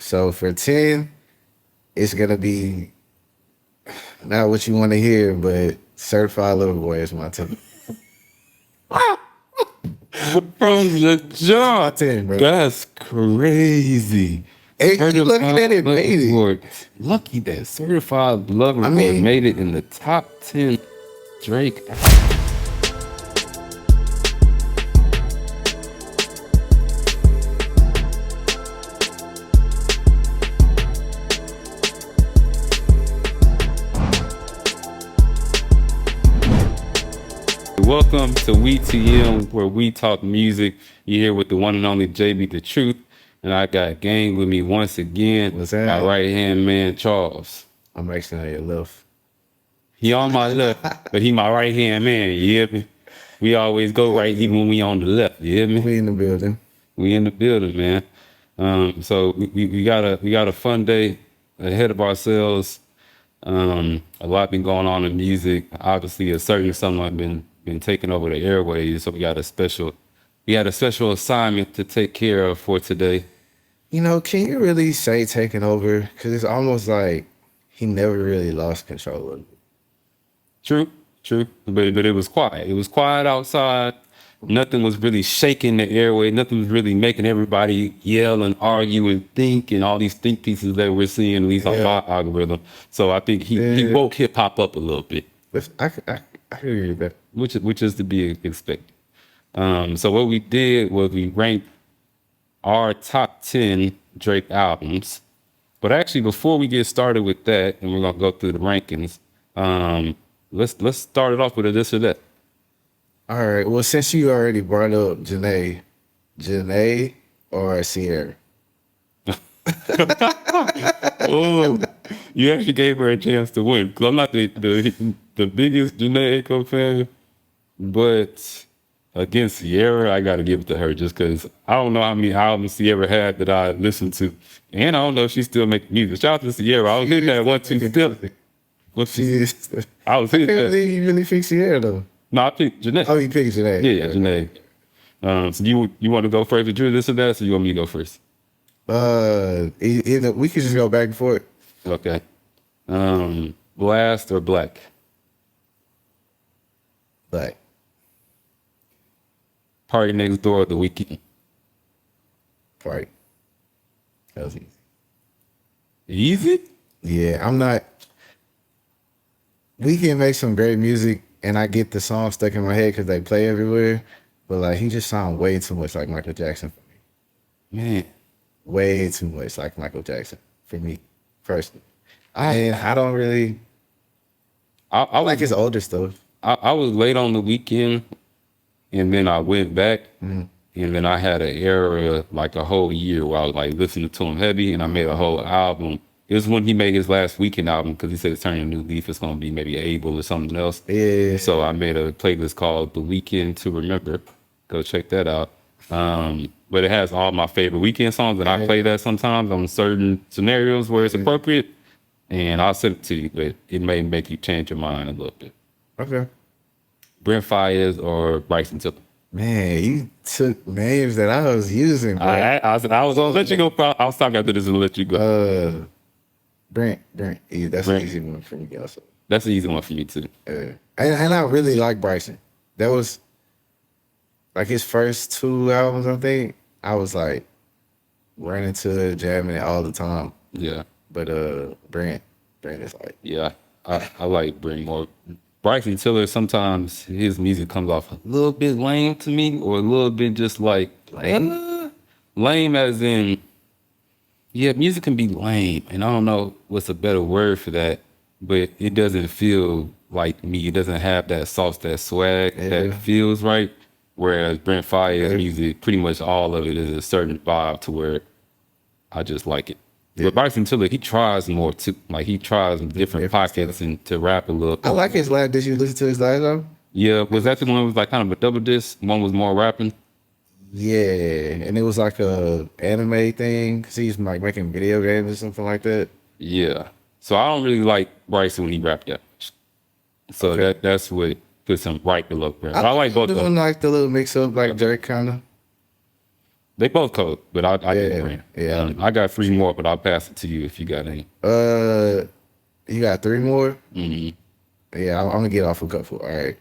So for 10, it's gonna be not what you want to hear, but Certified Lover Boy is my 10. From the jump. 10, bro. That's crazy. Hey, look at it, made it. Lucky that Certified Lover Boy made it in the top 10 Drake. Welcome to WeTM, where we talk music. You're here with the one and only JB The Truth, and I got gang with me once again. What's that? My right-hand man, Charles. I'm actually on your left. He on my left, but he my right-hand man, you hear me? We always go right even when we on the left, you hear me? We in the building. We in the building, man. So we got a fun day ahead of ourselves. A lot been going on in music. Obviously, a certain something been taking over the airways, so we had a special assignment to take care of for today. You know, can you really say taking over? Because it's almost like he never really lost control of it. True. But it was quiet. It was quiet outside. Nothing was really shaking the airway. Nothing was really making everybody yell and argue and think and all these think pieces that we're seeing, at least on my algorithm. So I think he woke hip hop up a little bit. I hear you, that. Which is to be expected. So what we did was we ranked our top 10 Drake albums. But actually, before we get started with that, and we're gonna go through the rankings, let's start it off with a this or that. All right. Well, since you already brought up Jhené or Ciara? Oh, you actually gave her a chance to win. Cause I'm not the biggest Jhené Aiko fan, but against Ciara, I gotta give it to her just because I don't know how many albums Ciara had that I listened to, and I don't know if she still making music. Shout out to Ciara. I was hitting that 1, 2 still. I was hitting that. You really picked Ciara though. No, I picked Jhené. Oh, you picked Jhené. Yeah, Jhené. So you want to go first with this or that, or you want me to go first? Either we could just go back and forth. Okay. Blast or Black? Black. Party Next Door or The Weeknd? Party. That was easy. Easy? Yeah, I'm not. We can make some great music, and I get the song stuck in my head because they play everywhere. But like, he just sounds way too much like Michael Jackson for me. Man, way too much like Michael Jackson for me personally. I don't really. I like his older stuff. I was late on The Weeknd, and then I went back, and then I had an era like a whole year where I was like listening to him heavy, and I made a whole album. It was when he made his last Weeknd album because he said it's turning a new leaf. It's gonna be maybe Able or something else. Yeah. So I made a playlist called The Weeknd to Remember. Go check that out. But it has all my favorite Weeknd songs, and I play that sometimes on certain scenarios where it's appropriate. And I'll send it to you, but it may make you change your mind a little bit. Okay. Brent Faiyaz or Bryson Tiller? Man, you took names that I was using, bro. I was gonna let you go. I'll stop after this and let you go. Brent. Yeah, that's an easy one for me also. That's an easy one for you too. And I really like Bryson. That was like his first 2 albums, I think. I was like running to it, jamming it all the time. Yeah. But Brent is like, yeah, I like Brent more. Bryson Tiller, sometimes his music comes off a little bit lame to me, or a little bit just like lame as in, yeah, music can be lame, and I don't know what's a better word for that, but it doesn't feel like me. It doesn't have that sauce, that swag that feels right. Whereas Brent Faiyaz music, pretty much all of it is a certain vibe to where I just like it. Yeah. But Bryson Tiller, he tries more too. Like he tries different pockets and to rap a little. I like his last. Did you listen to his last album? Yeah, was that the one that was like kind of a double disc? One was more rapping. Yeah, and it was like a anime thing because he's like making video games or something like that. Yeah, so I don't really like Bryson when he rapped that much. So that's what puts him right below. I like both of them. Like the little mix up like Drake kind of. They both cold, but I get Yeah, Brent. yeah. I got 3 more, but I'll pass it to you if you got any. You got 3 more? Mm-hmm. Yeah, I'm gonna get off a couple. All right.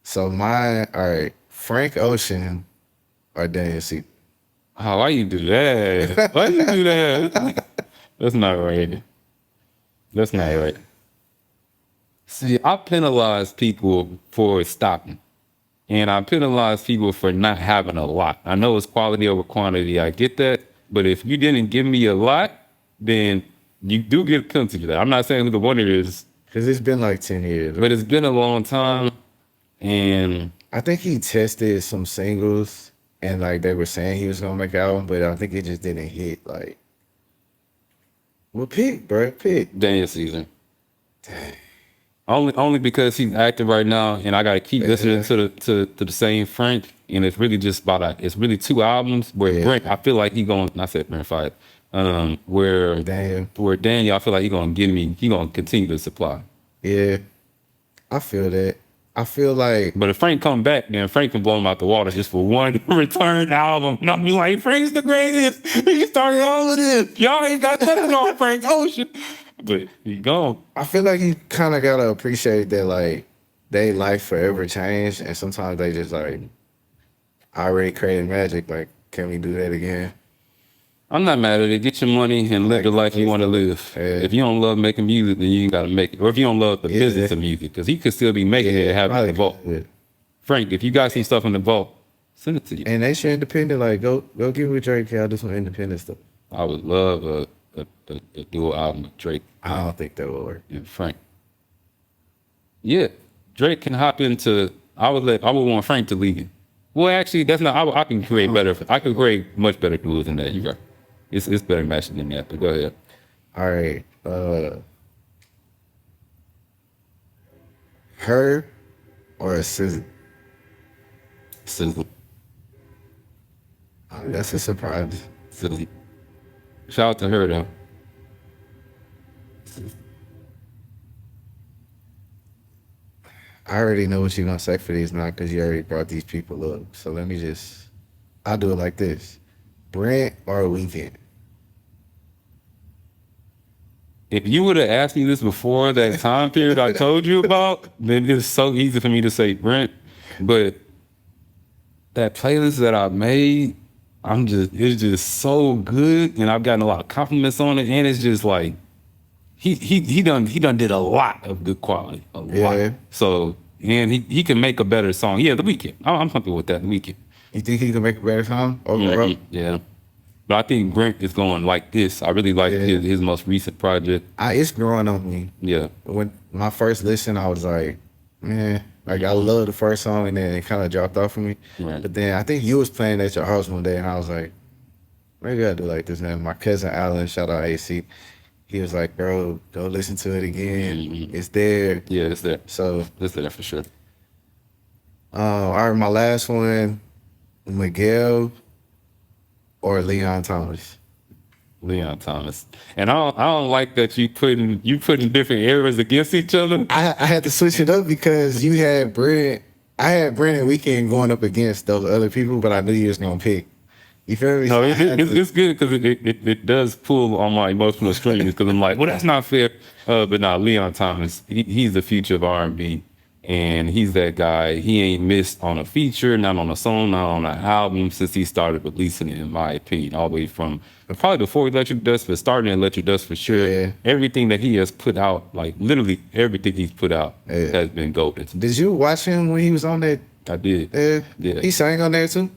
So mine, all right. Frank Ocean or Daniel C. Oh, why you do that? Why you do that? That's not right. That's not right. See, I penalize people for stopping. And I penalize people for not having a lot. I know it's quality over quantity. I get that. But if you didn't give me a lot, then you do get a penalty for that. I'm not saying who the winner is, Because it's been like 10 years. but it's been a long time. And I think he tested some singles and like they were saying he was gonna make an album, but I think it just didn't hit. Like, well, pick, bro, pick. Daniel season. Only because he's active right now, and I gotta keep listening to the same Frank, and it's really just it's really 2 albums where Brent, I feel like he going, I said Brent 5, where Daniel, I feel like he gonna continue to supply. Yeah, I feel that. I feel like, But if Frank come back, then Frank can blow him out the water just for one return album. And I'll be like, Frank's the greatest. He started all of this. Y'all ain't got nothing on Frank Ocean. But he gone. I feel like you kind of gotta appreciate that, like, they life forever changed, and sometimes they just like, I already created magic. Like, can we do that again? I'm not mad at it. Get your money and live the life you want to live. If you don't love making music, then you ain't got to make it. Or if you don't love the business of music, because he could still be making it and having it in the vault. Frank, if you got some stuff in the vault, send it to you. And they should independent. Like, go get with Drake. I'll do some independent stuff. I would love a dual album with Drake. I don't think that will work. And Frank. Yeah, Drake can hop into. I would want Frank to lead it. Well, actually, that's not. I can create better. I can create much better duels than that. You're right. It's better matching than that. But go ahead. All right. Her or a SZA? SZA. Oh, that's a surprise. SZA. Shout out to her though. I already know what you're gonna say for these now because you already brought these people up. So I'll do it like this: Brent or Weeknd? If you would have asked me this before that time period I told you about, then it's so easy for me to say Brent. But that playlist that I made, it's just so good, and I've gotten a lot of compliments on it, and it's just like he done did a lot of good quality, a lot. So and he can make a better song. Yeah, The Weeknd. I'm comfortable with that. The Weeknd. You think he can make a better song? Overall? Yeah. But I think Brent is going like this. I really like his most recent project. It's growing on me. Yeah. When my first listen, I was like, man, like I love the first song, and then it kind of dropped off for me. Right. But then I think you was playing at your house one day, and I was like, maybe I'll do like this. And my cousin Alan, shout out AC, he was like, bro, go listen to it again. Mm-hmm. It's there. Yeah, it's there. So It's there for sure. all right, my last one, Miguel or Leon Thomas? Leon Thomas. And I don't like that you putting different eras against each other. I had to switch it up because you had Brent. I had Brent and Weeknd going up against those other people, but I knew you was gonna pick. You feel me? No, it's good because it does pull on my emotional strings because I'm like, well, that's not fair. But now Leon Thomas, he's the future of R&B, and he's that guy. He ain't missed on a feature, not on a song, not on an album since he started releasing it, in my opinion, all the way from probably before Electric Dust, but starting Electric Dust for sure. Yeah. Everything that he has put out, like literally everything he's put out has been golden. Did you watch him when he was on that? I did. Yeah. He sang on there too?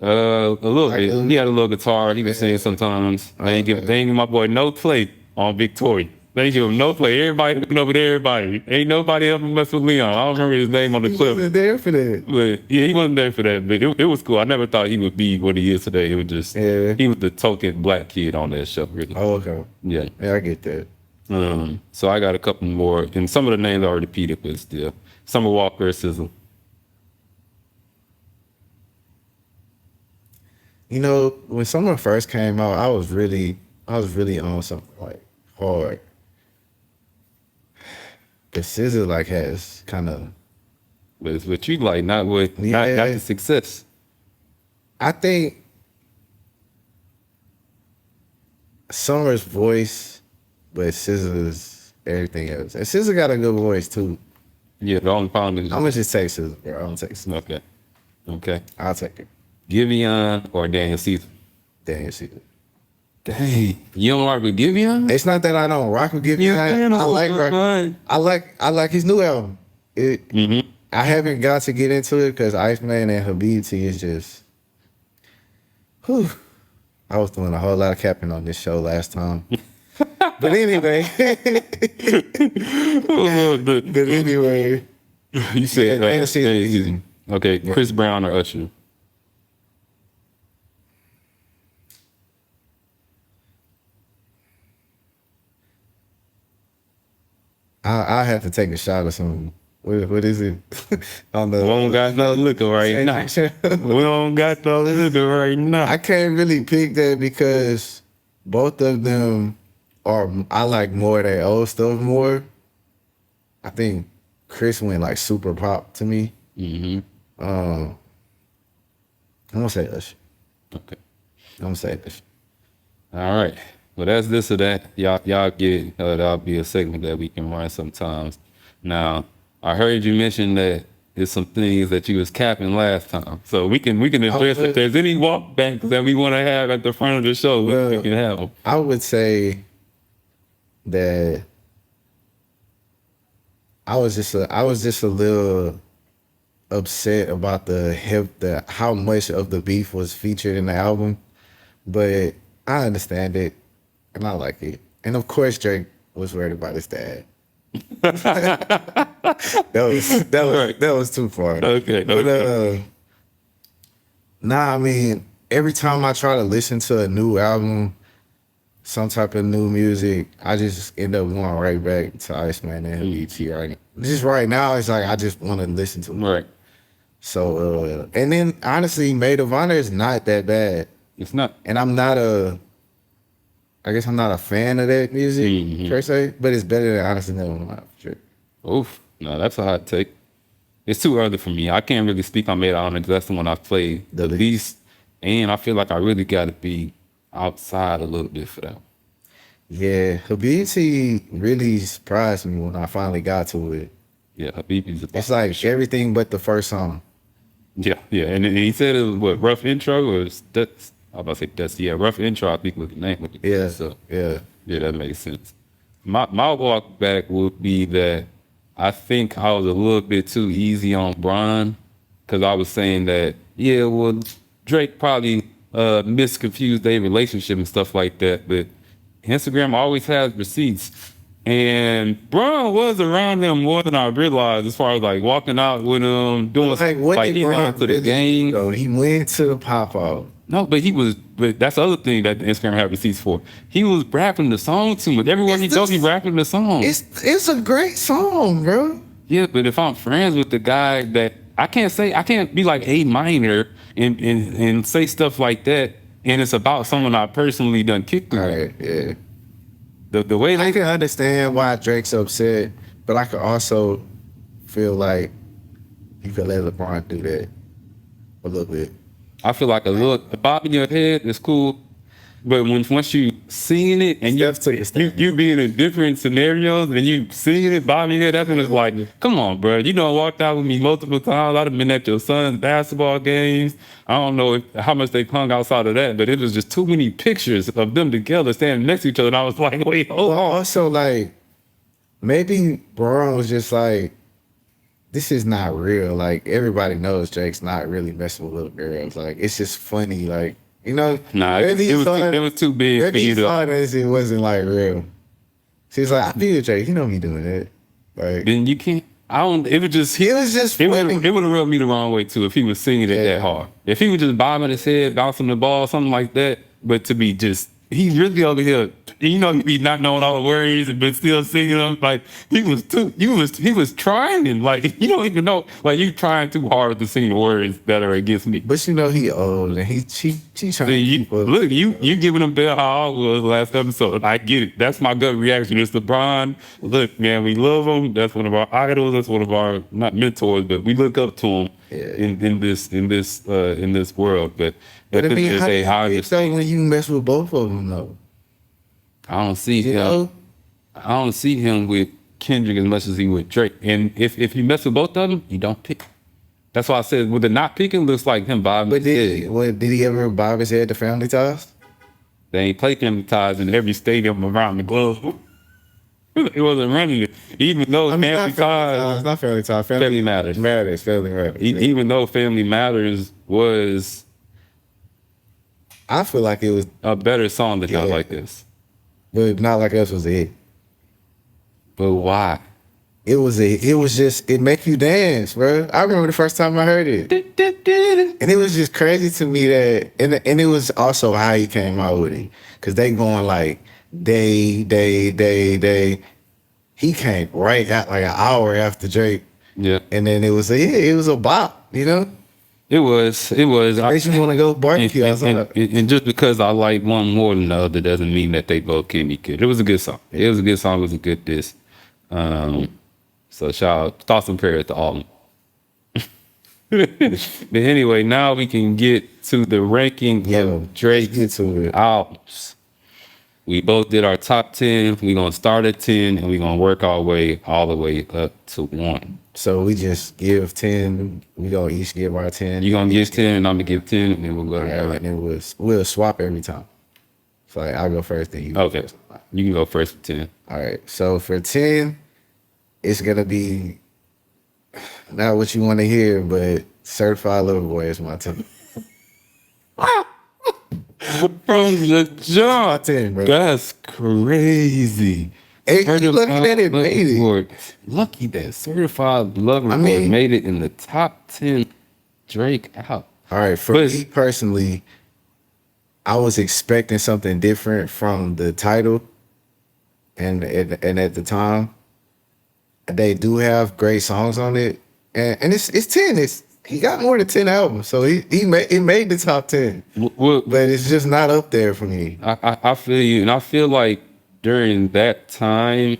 A little bit. He had a little guitar. He been singing sometimes. They ain't give my boy no play on Victoria. They ain't give him no play. Everybody looking over there. Everybody. Ain't nobody ever mess with Leon. I don't remember his name on the clip. He wasn't there for that. But yeah, he wasn't there for that. But it was cool. I never thought he would be what he is today. It was just he was the token black kid on that show. Really. Oh, okay. Yeah. Yeah, I get that. So I got a couple more, and some of the names I already repeated, but still, Summer Walker, SZA. You know, when Summer first came out, I was really on something like hard. But SZA like has kind of. But it's what you like, not the success. I think Summer's voice, but SZA's everything else. And SZA got a good voice too. Yeah, the only problem is I'm gonna just take SZA, bro. I'm gonna take SZA. Okay. I'll take it. Giveon or Daniel Caesar? Daniel Caesar. Dang, you don't rock with Giveon? It's not that I don't rock with Giveon. I like his new album. I haven't got to get into it because Iceman and Habibti is just. Whew. I was doing a whole lot of capping on this show last time. But anyway. but anyway. You said okay, Chris Brown or Usher? I have to take a shot of some. What is it? On the we don't got no liquor right now. We don't got no liquor right now. I can't really pick that because both of them are. I like more of that old stuff more. I think Chris went like super pop to me. I'm gonna say Usher. Okay. I'm gonna say Usher. All right. Well, that's this or that. Y'all get that'll be a segment that we can run sometimes. Now, I heard you mention that there's some things that you was capping last time, so we can address if there's any walk backs that we want to have at the front of the show. We can have them. I would say that I was just a little upset about the how much of the beef was featured in the album, but I understand it and I like it. And of course, Drake was worried about his dad. that was too far. Okay. But I mean, every time I try to listen to a new album, some type of new music, I just end up going right back to Iceman and H.E.R. Just right now, it's like I just want to listen to it. Right. So, and then honestly, Maid of Honor is not that bad. It's not. And I guess I'm not a fan of that music per se, but it's better than Honestly Nevermind for sure. Oof, no, that's a hot take. It's too early for me. I can't really speak on Maid of Honor. That's the one I've played the least, and I feel like I really got to be outside a little bit for that. Yeah, Habibti really surprised me when I finally got to it. Yeah, Habibti's it's like everything but the first song. Yeah, and he said it was what, rough intro or that's. I was about to say that's rough intro. I think was the name of it. Yeah, so yeah, that makes sense. My walk back would be that I think I was a little bit too easy on Bron because I was saying that well Drake probably misconfused their relationship and stuff like that, but Instagram always has receipts. And Bron was around them more than I realized as far as like walking out with him, doing like he went to the game. So he went to the pop-out. No, but that's the other thing that the Instagram had receipts for. He was rapping the song too much. Everywhere he goes, he rapping the song. It's a great song, bro. Yeah, but if I'm friends with the guy that I can't be like A minor and say stuff like that, and it's about someone I personally done kicked. Right, yeah. The way I can understand why Drake's upset, but I could also feel like you could let LeBron do that a little bit. I feel like a little bob in your head is cool, but once you seeing it and you being in different scenarios and you seeing it bob in your head, that's when it's like, come on, bro. You know, I walked out with me multiple times. I've been at your son's basketball games. I don't know how much they hung outside of that, but it was just too many pictures of them together standing next to each other. And I was like, wait, hold on. Also, like, maybe Braun was just like, this is not real. Like, everybody knows Drake's not really messing with little girls. Like, it's just funny. Like, you know? Nah, it was too big for you to... It wasn't, like, real. She's like, I feel Drake. You know me doing that. Like, then you can't... it was just funny. It would have rubbed me the wrong way, too, if he was singing it that hard. If he was just bobbing his head, bouncing the ball, something like that, but to be just... He's really over here, you know, he be not knowing all the words, but still singing them. Like, he was trying, and like, you don't even know, like, you trying too hard to sing the words that are against me. But you know, he old, and she trying to look, you giving him bell how I was last episode. I get it. That's my gut reaction. It's LeBron. Look, man, we love him. That's one of our idols. That's one of our, not mentors, but we look up to him in this world. But it'd be how you say when you mess with both of them, though. I don't see You him. know? I don't see him with Kendrick as much as he with Drake. And if you mess with both of them, you don't pick. That's why I said with the not picking looks like him bobbing. But did he ever bob his head to Family Ties? They ain't play Family Ties in every stadium around the globe. He wasn't running it, even though Family Ties. Not Family Ties. Family Matters. Family Matters. Even though Family Matters was I feel like it was, a better song than Not Yeah. Like This. but Not Like Us was a hit. But why? It was just, it make you dance, bro. I remember the first time I heard it. And it was just crazy to me that, and it was also how he came out with it. Cause they going like, day. He came right out like an hour after Drake. Yeah, And then it was a bop, you know? it was. Makes you want to go barbecue And, outside. and just because I like one more than the other doesn't mean that they both can be good. It was a good song. It was a good song. It was a good diss. So shout out, thoughts and prayers to all of them. But anyway, now we can get to the ranking of Drake Get to it. albums. We both did our top 10. We're going to start at 10 and we're going to work our way all the way up to 1. So we just give 10. We gonna each give our 10. You're going to give 10 and I'm going to give 10 and then we'll go. Yeah, and then we'll swap every time. So like, I'll go first, then you go Okay. first. You can go first for 10. All right. So for 10, it's gonna be not what you want to hear, but Certified Lover Boy is my 10. From the jump. 10, bro. That's crazy. Hey, look at that, it made it. Boy. Lucky that Certified Lover Boy mean- made it in the top 10 Drake out. All right. For But- me personally, I was expecting something different from the title, and at the time, they do have great songs on it, and it's 10. He got more than 10 albums, so he made the top 10, Well, but it's just not up there for me. I feel you, and I feel like during that time,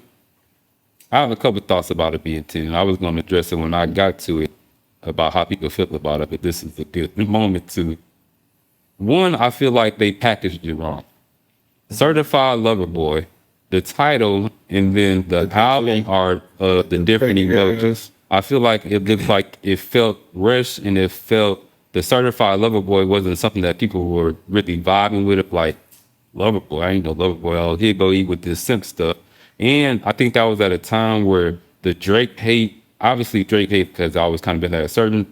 I have a couple thoughts about it being 10. I was going to address it when I got to it about how people feel about it, but this is a good moment to. One, I feel like they packaged it wrong. Certified Lover Boy, the title, and then the album are the different emotions. I feel like it looked like it felt rushed, and it felt the Certified Lover Boy wasn't something that people were really vibing with. It like Lover Boy, I ain't no Lover Boy. Oh, here go eat with this simp stuff. And I think that was at a time where the Drake hate, obviously Drake hate because I always kind of been at a certain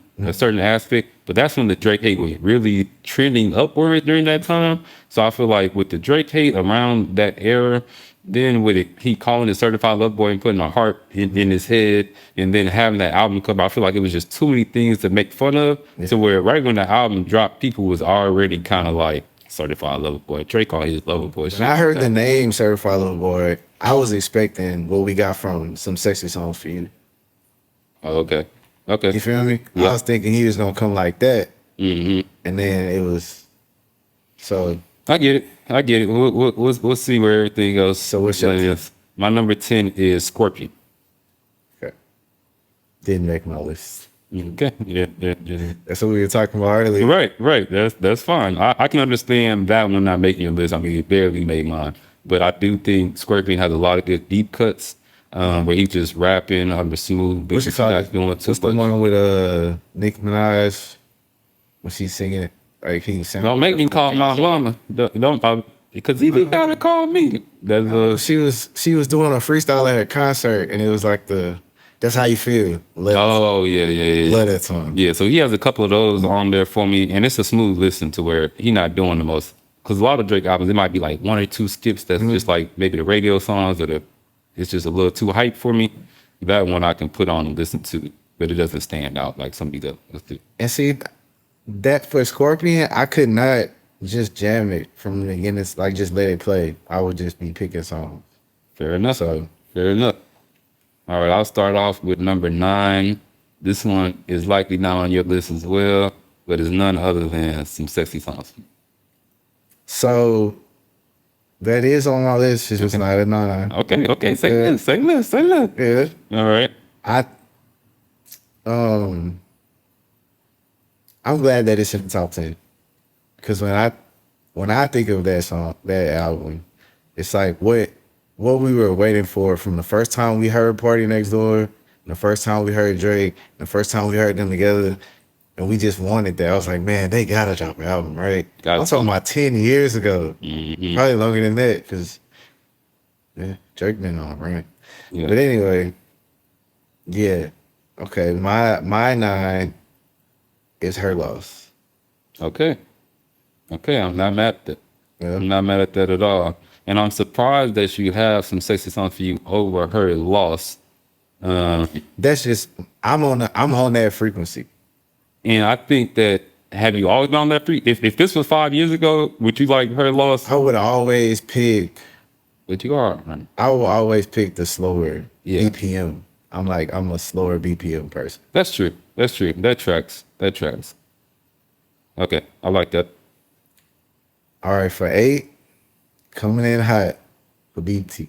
aspect, but that's when the Drake hate was really trending upward during that time. So I feel like with the Drake hate around that era, then with it, he calling it Certified Love Boy and putting a heart in his head, and then having that album cover, I feel like it was just too many things to make fun of. To where right when the album dropped, people was already kind of like Certified Lover Boy. Drake called his Lover Boy. When I heard the name Certified Lover Boy, I was expecting what we got from Some Sexy Songs for You. Oh, okay. Okay. You feel me? Yeah. I was thinking he was gonna come like that, Mm-hmm. and then it was so. I get it. We'll see where everything goes. So what's your- Yes. My number 10 is Scorpion. Okay. Didn't make my list. Okay. Yeah. That's what we were talking about earlier. Right. That's fine. I can understand that one not making your list. I mean, it barely made mine. But I do think Scorpion has a lot of good deep cuts where he's just rapping on the smooth. What's the one with Nicki Minaj when she's singing it? Like he sang. Don't make me call my mama. Don't because he gotta call me. That's She was doing a freestyle at a concert, and it was like that's how you feel. oh yeah. Love that song. Yeah, so he has a couple of those on there for me, and it's a smooth listen to where he not doing the most. Because a lot of Drake albums, it might be like one or two skips that's just like maybe the radio songs or it's just a little too hype for me. That one I can put on and listen to, but it doesn't stand out like some of these others do. And see, that for Scorpion, I could not just jam it from the beginning, like just let it play. I would just be picking songs. Fair enough. Fair enough. All right, I'll start off with number 9. This one is likely not on your list as well, but it's none other than Some Sexy Songs. So that is on my list. It's just not a 9. Okay. Say less. Yeah. All right. I'm glad that it's in the top 10. Because when I think of that song, that album, it's like what we were waiting for from the first time we heard Party Next Door, the first time we heard Drake, the first time we heard them together, and we just wanted that. I was like, man, they gotta drop an album, right? I'm talking about 10 years ago, probably longer than that, because yeah, Drake been on, right? Yeah. But anyway, yeah, okay. My 9 is Her Loss. Okay. I'm not mad at that. Yeah. I'm not mad at that at all. And I'm surprised that you have some sexy songs for you over Her Loss. That's just I'm on that frequency. And I think that, have you always been on that free? If this was 5 years ago, would you like Her Loss? I would always pick. But you are, man. I will always pick the slower Yeah. BPM. I'm a slower BPM person. That's true. That tracks. Okay, I like that. All right, for 8, coming in hot for BT.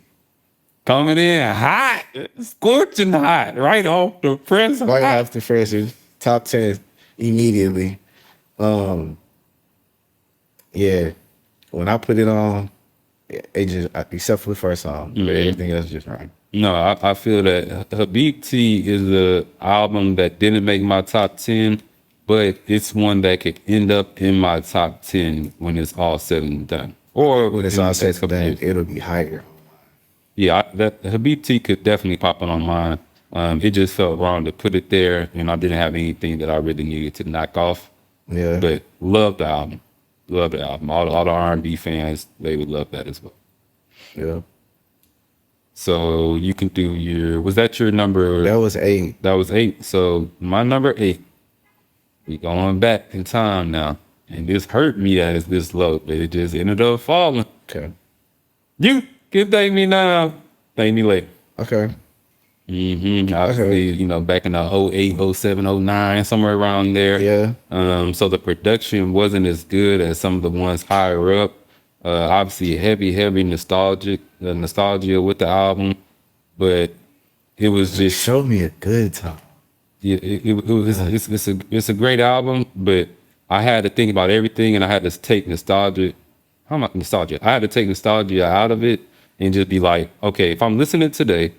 Coming in hot, scorching hot, right off the press. Right hot. after Freshers, top 10 immediately. Yeah, when I put it on, it just, except for the first song, but everything else just right. No, I feel that Habibti is an album that didn't make my top 10, but it's one that could end up in my top 10 when it's all said and done. Or When it's in all the said next and couple done, years. it'll be higher. Yeah, that Habibti could definitely pop on mine. It just felt wrong to put it there, and I didn't have anything that I really needed to knock off. Yeah. But love the album. All the R&B fans, they would love that as well. Yeah. So you can do was that your number? That was 8. That was 8. So my number 8, we going back in time now. And this hurt me as this low, but it just ended up falling. Okay. You can thank me now, thank me later. Okay. Obviously, back in the 08, 07, 09, somewhere around there. Yeah. So the production wasn't as good as some of the ones higher up. Obviously, heavy nostalgia with the album, but it was just Show me a good time. yeah. It's a great album, but I had to think about everything, and I had to take nostalgia. How am I nostalgia? I had to take nostalgia out of it and just be like, okay, if I'm listening today,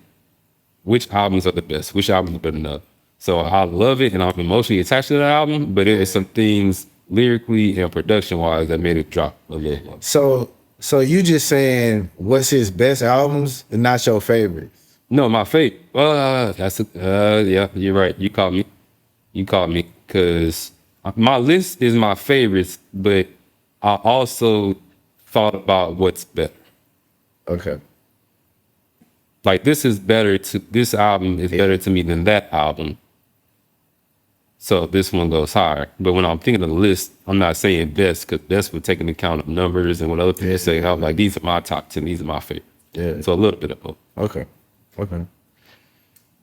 which albums are the best? Which albums are better enough? So I love it, and I'm emotionally attached to the album, but it was some things lyrically and production wise that made it drop a little. So you just saying what's his best albums and not your favorites? No, my favorite. Yeah, you're right. You caught me because my list is my favorites, but I also thought about what's better. Okay. Like this album is better to me than that album. So this one goes higher. But when I'm thinking of the list, I'm not saying best because best would take into account of numbers and what other people say. I'm like, these are my top 10, these are my favorite. Yeah. So a little bit of both. Okay.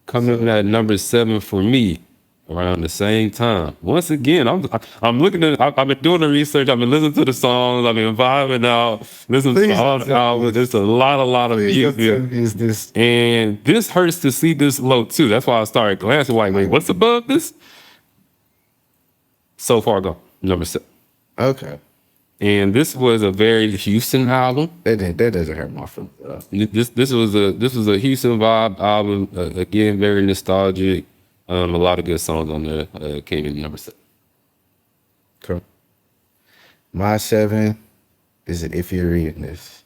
Coming in at number 7 for me, around the same time. Once again, I'm looking at. I've been doing the research. I've been listening to the songs. I've been vibing out, listening to all the albums. There's a lot of music. Is this? And this hurts to see this low too. That's why I started glancing like, wait, what's above this? So Far Gone, number 7. Okay. And this was a very Houston album. That doesn't hurt my feelings. This was a Houston vibe album. Again, very nostalgic. A lot of good songs on there. Came in number 7. Cool. My 7 is an If You're Reading This.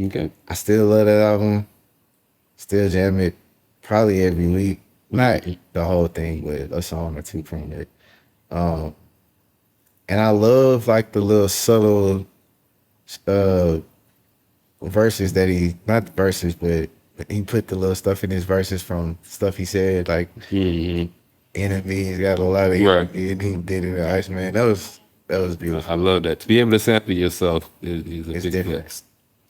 Okay. I still love that album. Still jam it probably every week. Not the whole thing, but a song or two from it. And I love like the little subtle verses that not the verses, but he put the little stuff in his verses from stuff he said, like enemies, got a lot of Right. and he did it. Iceman. That was beautiful. I love that. To be able to sample yourself is a It's big different. flex.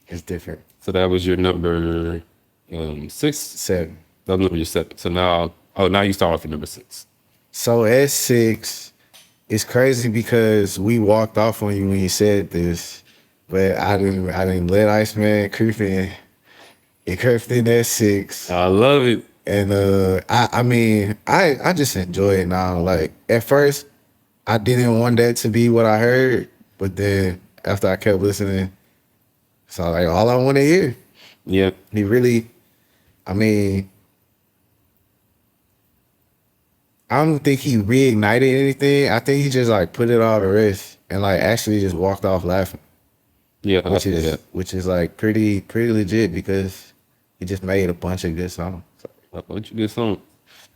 It's different. So that was your number 6. 7. That was number 7. So now you start off at number 6. So at 6, it's crazy because we walked off on you when you said this, but I didn't let Iceman creep in. It crept in at 6. I love it. And I mean, I just enjoy it now. Like at first, I didn't want that to be what I heard, but then after I kept listening, So like all I want to hear. Yeah. He really, I mean, I don't think he reignited anything. I think he just like put it all to rest and like actually just walked off laughing, Yeah. I say that. which is like pretty legit because he just made a bunch of good songs. A bunch of good songs.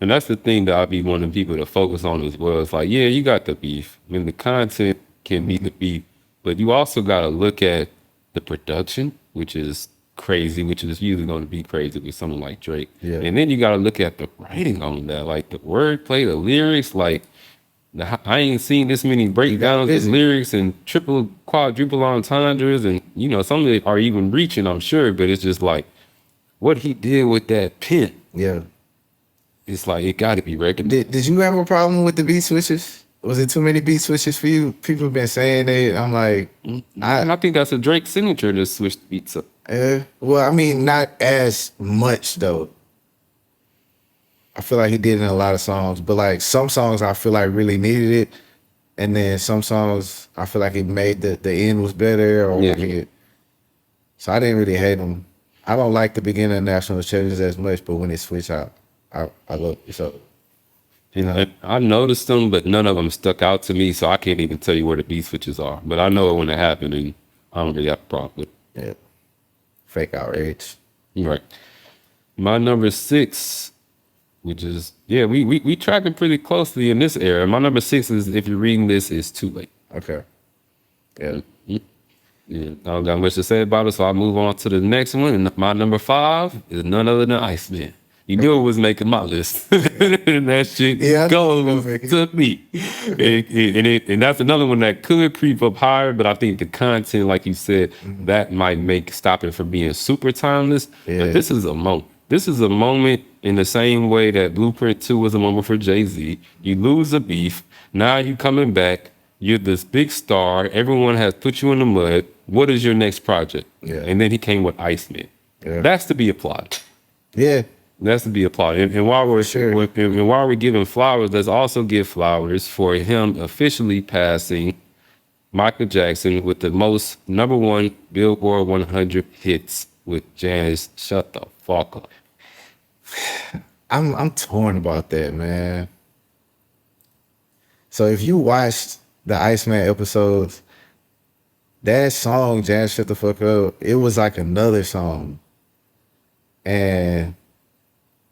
And that's the thing that I be wanting people to focus on as well. It's like, yeah, you got the beef. I mean, the content can be the beef, but you also got to look at the production, which is crazy, which is usually going to be crazy with someone like Drake. Yeah. And then you got to look at the writing on that, like the wordplay, the lyrics. Like, I ain't seen this many breakdowns of lyrics and triple, quadruple entendres. And, you know, some of it are even reaching, I'm sure, but it's just like what he did with that pen. Yeah. It's like it got to be recognized. Did you have a problem with the beat switches? Was it too many beat switches for you? People have been saying it. I'm like, And I think that's a Drake signature to switch the beats up. well, I mean, not as much though. I feel like he did in a lot of songs, but like some songs I feel like really needed it, and then some songs I feel like it made the end was better or Yeah. so I didn't really hate them. I don't like the beginning of National Treasures as much, but when it switched out, I love it. So You know, I noticed them, but none of them stuck out to me, so I can't even tell you where the beat switches are. But I know it when it happened, and I don't really have a problem with it. yeah, fake outrage. Right. My number 6, which is we tracking pretty closely in this era. My number 6 is, if you're reading this, is Too Late. Okay. Yeah. Yeah, I don't got much to say about it, so I'll move on to the next one. And my number 5 is none other than Iceman. You knew it was making my list. And that shit goes to me. And that's another one that could creep up higher, but I think the content, like you said, that might stop it from being super timeless. Yeah. But this is a moment. This is a moment in the same way that Blueprint 2 was a moment for Jay-Z. You lose a beef. Now you coming back. You're this big star. Everyone has put you in the mud. What is your next project? Yeah. And then he came with Iceman. Yeah. That's to be applauded. Yeah. That's to be applauded. And while we're giving flowers, let's also give flowers for him officially passing Michael Jackson with the most #1 Billboard 100 hits with Janice Shut the Fuck Up. I'm torn about that, man. So if you watched the Iceman episodes, that song, Janice Shut the Fuck Up, it was like another song. And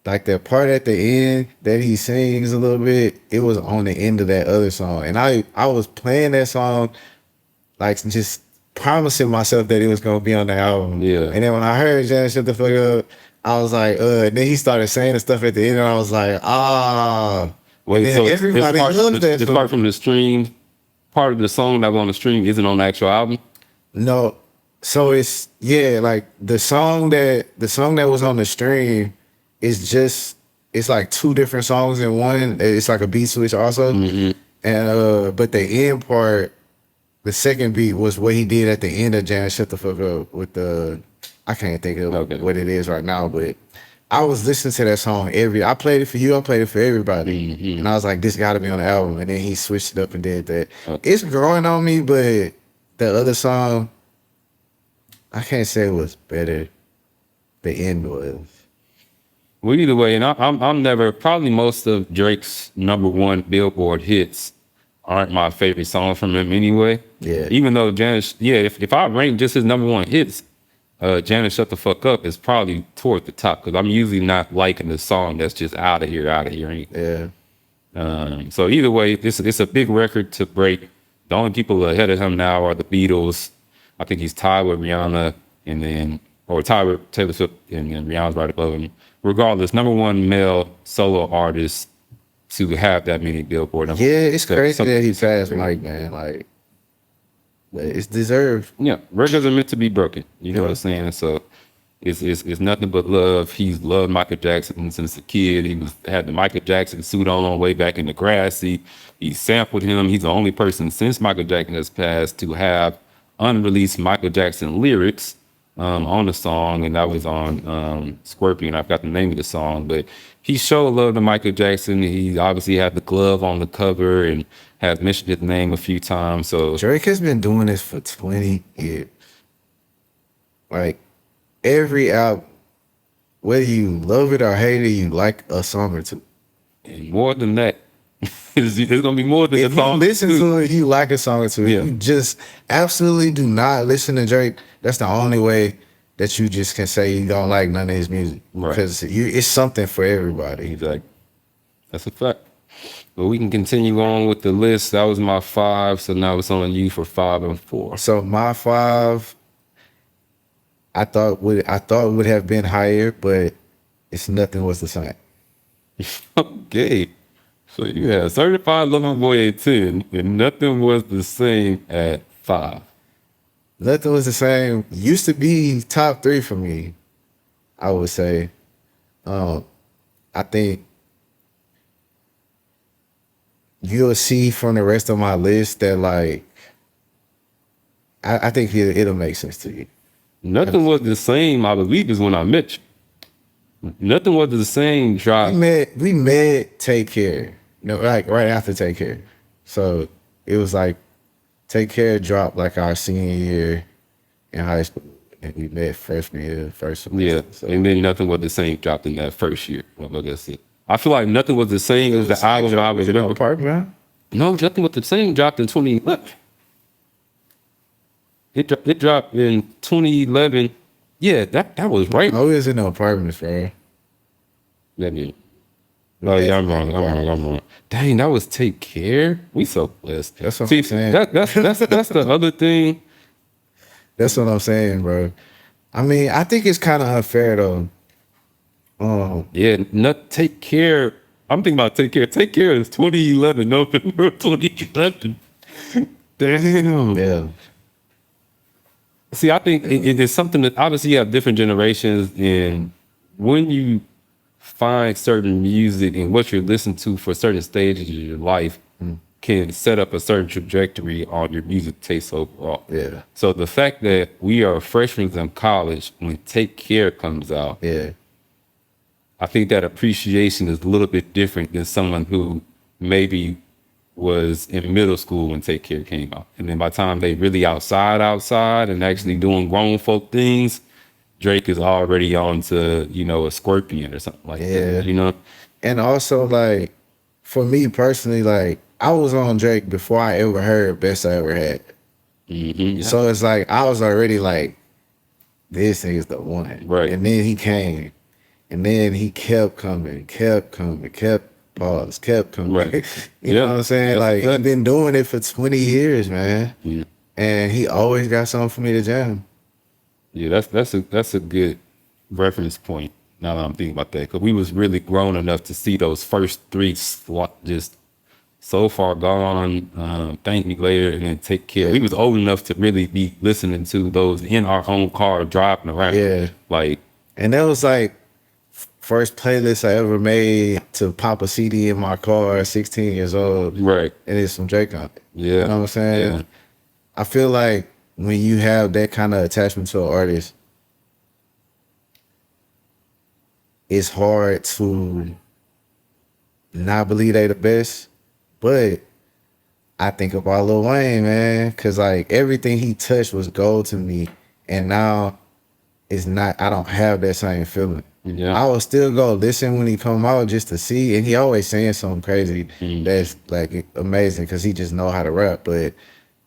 like that part at the end that he sings a little bit, it was on the end of that other song. And I was playing that song, like just promising myself that it was gonna be on the album. Yeah. And then when I heard Janice Shut the Fuck Up, I was like, and then he started saying the stuff at the end, and I was like, Wait, so everybody loved that. This part from the stream, part of the song that was on the stream isn't on the actual album? No. So it's like the song that was on the stream is just, it's like 2 different songs in one. It's like a beat switch also. Mm-hmm. And but the end part, the second beat was what he did at the end of Janice Shut the Fuck Up with I can't think of what it is right now, but I was listening to that song I played it for you, I played it for everybody. Mm-hmm. And I was like, this gotta be on the album. And then he switched it up and did that. It's growing on me, but the other song, I can't say it was better. The end was. Well, either way, and I'm never, probably most of Drake's #1 Billboard hits aren't my favorite song from him anyway. Yeah. Even though Janice, if I rank just his #1 hits, Janice Shut the Fuck Up is probably toward the top, because I'm usually not liking the song that's just out of here. Yeah. So either way, it's a big record to break. The only people ahead of him now are the Beatles. I think he's tied with Rihanna, or tied with Taylor Swift, and then Rihanna's right above him. Regardless, #1 male solo artist to have that many Billboard numbers. Yeah, it's crazy that he passed Mike, man. Like, it's deserved. Yeah, records are meant to be broken. You know what I'm saying? So it's nothing but love. He's loved Michael Jackson since a kid. He had the Michael Jackson suit on way back in the grass. He sampled him. He's the only person since Michael Jackson has passed to have unreleased Michael Jackson lyrics on the song, and that was on Scorpion. I forgot the name of the song, but he showed love to Michael Jackson. He obviously had the glove on the cover and has mentioned his name a few times. So Drake has been doing this for 20 years. Like every album, whether you love it or hate it, you like a song or two. And more than that, it's gonna be more than If a you song. listen to it, you like a song or two. Yeah. If you just absolutely do not listen to Drake, that's the only way that you just can say you don't like none of his music. Right. Because it's something for everybody. Exactly. That's a fact. But we can continue on with the list. That was my 5, so now it's on you for 5 and 4. So my 5, I thought would have been higher, but it's Nothing Was the Same. Okay. So you had Certified Lover Boy at 10, and Nothing Was the Same at 5. Nothing Was the Same used to be top 3 for me, I would say. I think you'll see from the rest of my list that like I think it'll make sense to you. Nothing Was the Same, I believe, is when I met you. Nothing Was the Same dropped. We met Take Care. Like right after Take Care. So it was like Take Care dropped like our senior year in high school. And we met freshman year, first semester. Yeah, So and then Nothing Was the Same dropped in that first year. Well, that's it. I feel like Nothing Was the Same as the album I was remember. apartment. No, Nothing Was the Same dropped in 2011. It dropped in 2011. Yeah, that was right. Oh, we was in the apartments, bro. Let me. Oh yeah, I'm wrong. Dang, that was Take Care. We so blessed. That's what See, I'm saying. That's the other thing. That's what I'm saying, bro. I mean, I think it's kind of unfair though. Yeah, not Take Care. I'm thinking about Take Care. Take Care is 2011, November 2011. Damn. Yeah. See, I think it is something that obviously you have different generations, and when you find certain music and what you're listening to for certain stages of your life can set up a certain trajectory on your music taste overall. Yeah. So the fact that we are freshmen in college when Take Care comes out, Yeah. I think that appreciation is a little bit different than someone who maybe was in middle school when Take Care came out. And then by the time they really outside and actually doing grown folk things, Drake is already on to, a Scorpion or something like that, And also, like, for me personally, like, I was on Drake before I ever heard Best I Ever Had. Yeah. So it's like, I was already like, this is the one. Right. And then he came. And then he kept coming, kept coming. Right. You know what I'm saying? Like, I've been doing it for 20 years, man. Yeah. And he always got something for me to jam. Yeah, that's a good reference point now that I'm thinking about that. Because we was really grown enough to see those first 3 just so far gone, Thank Me Later, and then Take Care. We was old enough to really be listening to those in our own car driving around. Yeah. Like, And that was like first playlist I ever made to pop a CD in my car, 16 years old. right. And it's some Drake on it. Yeah. You know what I'm saying? Yeah. I feel like when you have that kind of attachment to an artist, it's hard to not believe they the best. But I think about Lil Wayne, man, because like everything he touched was gold to me. And now it's not, I don't have that same feeling. Yeah. I will still go listen when he come out just to see. And he always saying something crazy that's like amazing because he just know how to rap. But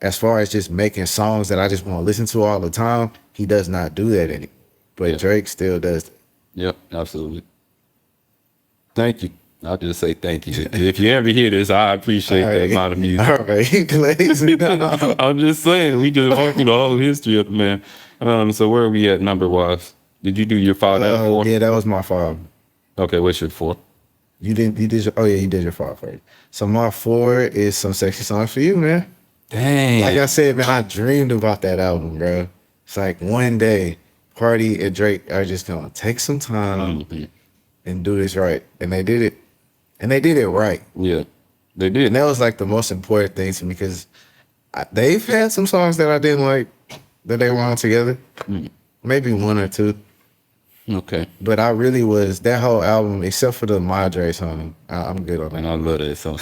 as far as just making songs that I just want to listen to all the time, he does not do that anymore. But Drake still does that. Yep, absolutely. Thank you. I'll just say thank you. If you ever hear this, I appreciate that amount of music. All right, Glaze. I'm just saying, we just walked through the whole history of the man. So where are we at number-wise? Did you do your 5 and 4? Yeah, that was my 5. Okay, what's your 4? You did you did your 5 first. So my 4 is Some Sexy Songs for You, man. Dang. Like I said, man, I dreamed about that album, bro. It's like one day, Cardi and Drake are just gonna take some time and do this right. And they did it. And they did it right. Yeah, they did. And that was like the most important thing to me because they've had some songs that I didn't like that they were on together. Maybe 1 or 2. Okay. But I really was that whole album, except for the Madre song. I'm good on And that. I love that song.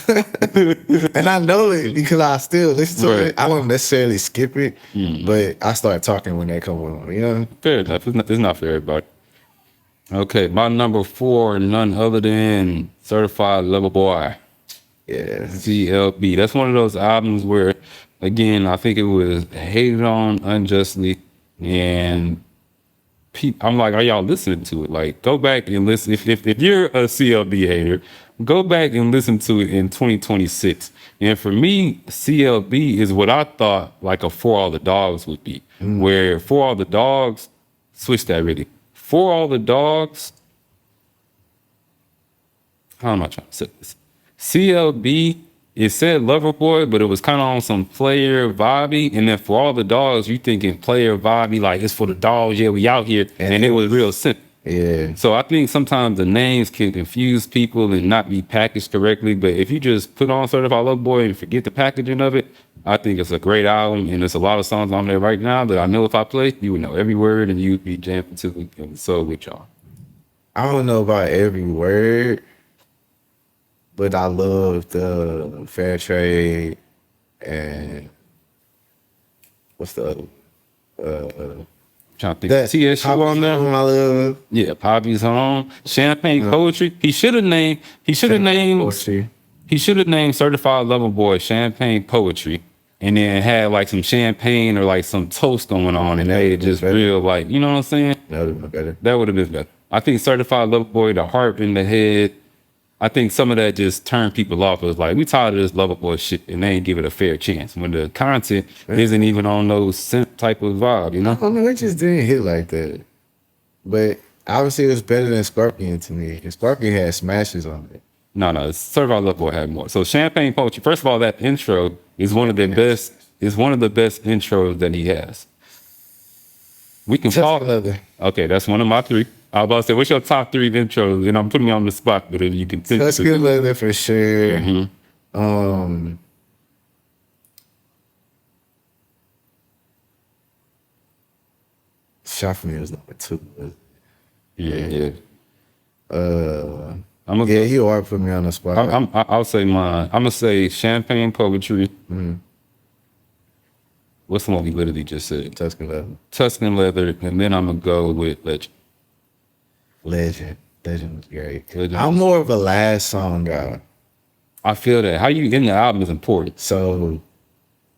And I know it because I still listen to Right. it. I don't necessarily skip it, but I start talking when they come on. You know? Fair enough. It's not for everybody. Okay, my number 4, none other than Certified Lover Boy, Yeah. CLB. That's one of those albums where, again, I think it was hated on unjustly, and I'm like, are y'all listening to it? Like, go back and listen. If you're a CLB hater, go back and listen to it in 2026. And for me, CLB is what I thought like a For All the Dogs would be, where For All the Dogs, switch that really. For All the Dogs, how am I trying to say this? CLB, it said Lover Boy, but it was kind of on some player vibey. And then For All the Dogs, you thinking player vibey, like it's for the dogs, yeah, we out here. And it was real simple. Yeah. So I think sometimes the names can confuse people and not be packaged correctly. But if you just put on Certified Lover Boy and forget the packaging of it, I think it's a great album. And there's a lot of songs on there right now that I know if I play, you would know every word and you'd be jamming to it. And so with y'all. I don't know about every word, but I love the Fair Trade and what's the other? Trying to think. That TSU on there. I love. Yeah, Poppy's Home. Champagne Poetry. He should have named Certified Lover Boy Champagne Poetry. And then had like some champagne or like some toast going on, and they just real like, you know what I'm saying? That would have been better. That would have been better. I think Certified Lover Boy, the harp in the head, I think some of that just turned people off. It was like, we tired of this Lover Boy shit, and they ain't give it a fair chance. When the content isn't even on those synth type of vibe, you know? I don't know, it just didn't hit like that. But obviously it was better than Scorpion to me. And Scorpion had smashes on it. No, Certified Lover Boy had more. So Champagne Poetry, first of all, that intro is one of the best, intros that he has. We can talk. Okay, that's one of my 3. I was about to say, what's your top 3 intros? And I'm putting you on the spot, but if you can think That's good leather for sure. Shot for me was number 2. Yeah. Yeah, he already put me on the spot. I'll say mine. I'm gonna say Champagne Poetry. What's the one we literally just said? Tuscan Leather, and then I'm gonna go with Legend. Legend was great. I'm more of a last song guy. I feel that. How you in the album is important. So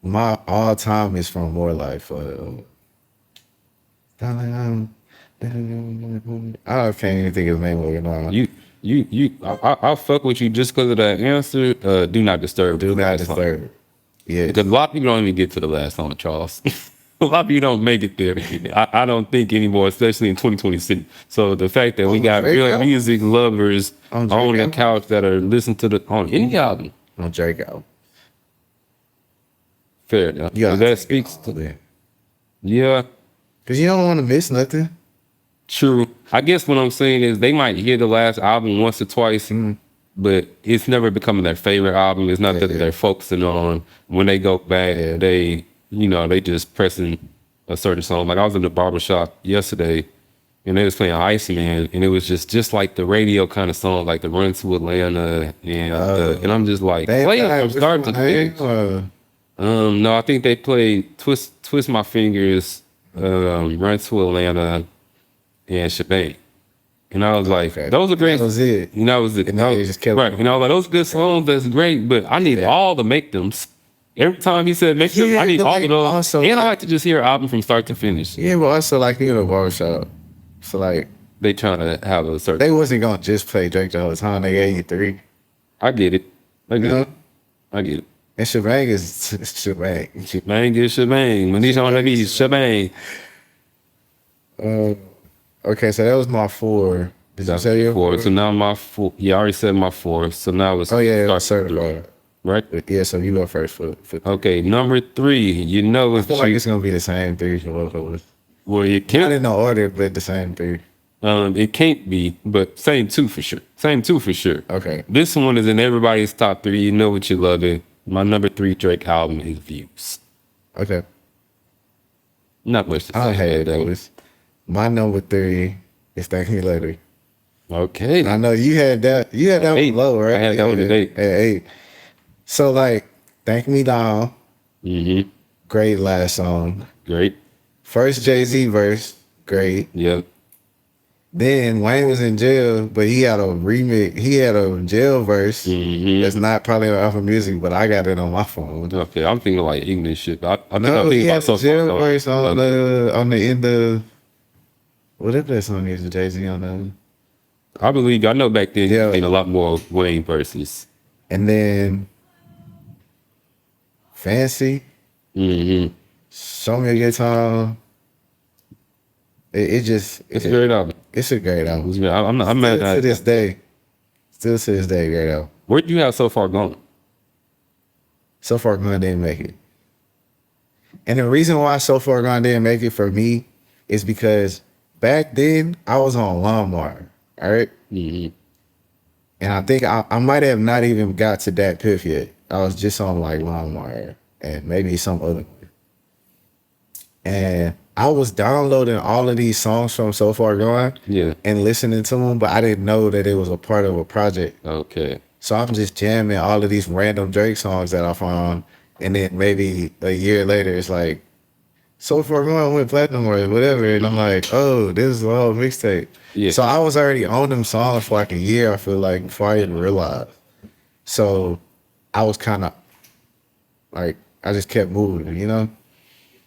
my all time is from More Life. I can't even think of his name right now. I'll fuck with you just because of that answer. Do Not Disturb. Do Not Disturb. Yeah. Because a lot of people don't even get to the last song, Charles. A lot of you don't make it there. I don't think anymore, especially in 2026. So the fact that we got real music lovers on the couch that are listening to on any album. On Drake album. Fair enough. Yeah, that speaks to that. Yeah. Because you don't want to miss nothing. True. I guess what I'm saying is they might hear the last album once or twice, but it's never becoming their favorite album. It's not that they're focusing on. When they go back, they just pressing a certain song. Like I was in the barbershop yesterday and they was playing Iceman, and it was just like the radio kind of song, like the Run to Atlanta, and I'm just like, play it from start to finish. No, I think they played Twist My Fingers, Run to Atlanta, and Shebang. And I was like, those are great. That was it. And that was it. And they just kept right. And I was like, those are good songs, that's great, but I need all the make thems. Every time he said make them, I need all of those. Also, and I like to just hear an album from start to finish. Yeah, but also like in a barbershop. So like they trying to have a certain. They wasn't gonna just play Drake the whole time. They gave you 3. I get it. I get it. And Shebang is Shebang. Shebang is Shebang. When he's on the beat, Shebang. Okay, so that was my 4. Did you say your 4? So now my 4. Yeah, I already said my 4. So now it's Certified. Right? Yeah, so you go first for okay, number 3. You know, I feel like it's gonna be the same 3. Well, you can't. Not in no order, but the same 3. It can't be, but same 2 for sure. Okay. This one is in everybody's top 3. You know what you love it. My number 3 Drake album is Views. Okay. Not much to say. I had those. My number 3 It's Thank Me Later. Okay. I know you had that. You had that 8. one low, right? I had that one at 8. At 8. So like, Thank Me Down. Mm-hmm. Great last song. Great. First Jay-Z verse. Great. Yep. Then Wayne was in jail, but he had a remix. He had a jail verse Mm-hmm. that's not probably on Apple Music, but I got it on my phone. Okay, I'm thinking like English shit. But I No, think he about had a jail something. verse on the end of whatever that song is with Jay-Z on the. I believe I know back then Yeah. you made a lot more Wayne verses. And then Fancy, Mm-hmm. Show Me a Good Time. It's a great album. It's a great album. I'm mad Still at to this day. Still to this day, great album. Where'd you have So Far Gone? So Far Gone didn't make it. And the reason why So Far Gone didn't make it for me is because back then I was on Lawnmower, all right? Mm-hmm. And I think I might have not even got to that piff yet. I was just on like Lawnmower and maybe some other. And I was downloading all of these songs from So Far Gone and listening to them, but I didn't know that it was a part of a project. Okay. So I'm just jamming all of these random Drake songs that I found. And then maybe a year later, it's like, So Far Gone went platinum or whatever. And I'm like, oh, this is a whole mixtape. Yeah. So I was already on them songs for like a year, I feel like, before I even realized. So I was kind of like, I just kept moving, you know?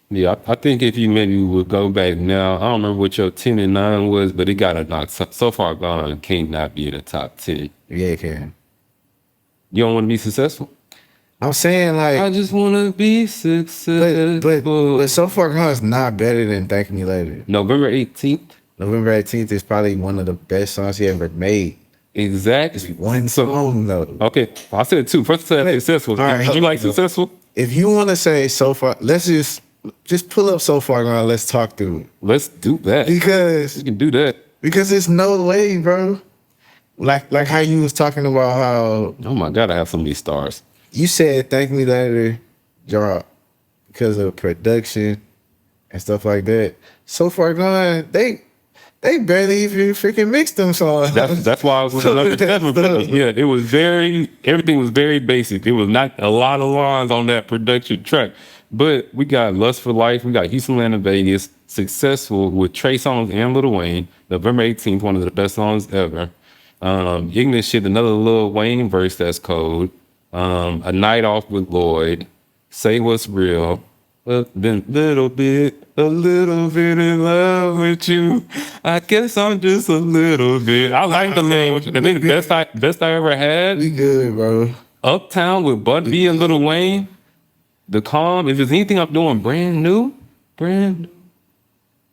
Yeah, I think if you maybe would go back now, I don't remember what your 10 and 9 was, but it got a knock. So Far Gone can't not be in the top 10. Yeah, it can. You don't want to be successful? I'm saying like, I just want to be successful. but So Far Gone is not better than Thank Me Later. November 18th? November 18th is probably one of the best songs he ever made. Exactly. One song though. Okay, I said 2. First I said successful. All right, Did you like successful? If you want to say So Far, let's just pull up So Far Gone. Let's talk through it. Let's do that. Because You can do that. there's no way, bro. Like how you was talking about how Oh my God, I have so many stars. you said Thank Me Later drop because of production and stuff like that. So Far Gone, they barely even freaking mixed them songs. That's why I was yeah, it was everything was very basic. It was not a lot of lines on that production track. But we got Lust for Life, we got Houston, Atlanta, Vegas, Successful with Trey Songz and Lil Wayne, November 18th, one of the best songs ever. Ignorant Shit, another Lil Wayne verse that's cold. A Night Off with Lloyd, Say What's Real, then a little bit in love with you. I guess I'm just a little bit. I like the language. I think the best I ever had. We good, bro. Uptown with Bud B and Lil Wayne. The Calm. If there's anything I'm doing brand new.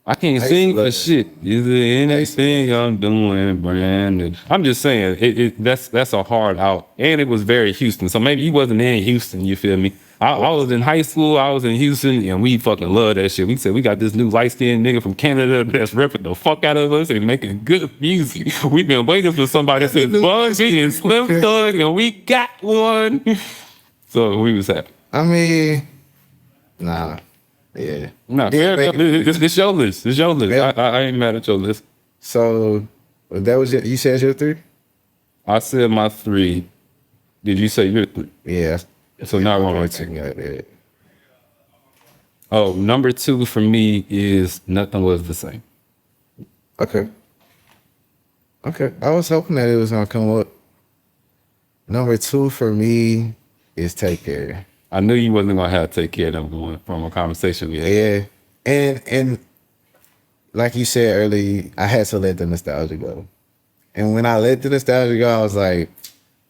I can't sing for shit. Is there anything I'm doing brand new? I'm just saying, that's a hard out. And it was very Houston. So maybe he wasn't in Houston, you feel me? I was in high school, I was in Houston, and we fucking love that shit. We said we got this new light-skinned nigga from Canada that's ripping the fuck out of us and making good music. We've been waiting for somebody that said Bun B and Slim Thug, and we got one. So we was happy. I mean, nah. Yeah. No, this your list. This your list. Yeah. I ain't mad at your list. So that was it. You said your 3? I said my 3. Did you say your 3? Yeah. So now we're on 2. Oh, number 2 for me is Nothing Was the Same. Okay. I was hoping that it was gonna come up. Number 2 for me is Take Care. I knew you wasn't gonna have to take care of them going from a conversation we had. Yeah. And like you said earlier, I had to let the nostalgia go. And when I let the nostalgia go, I was like,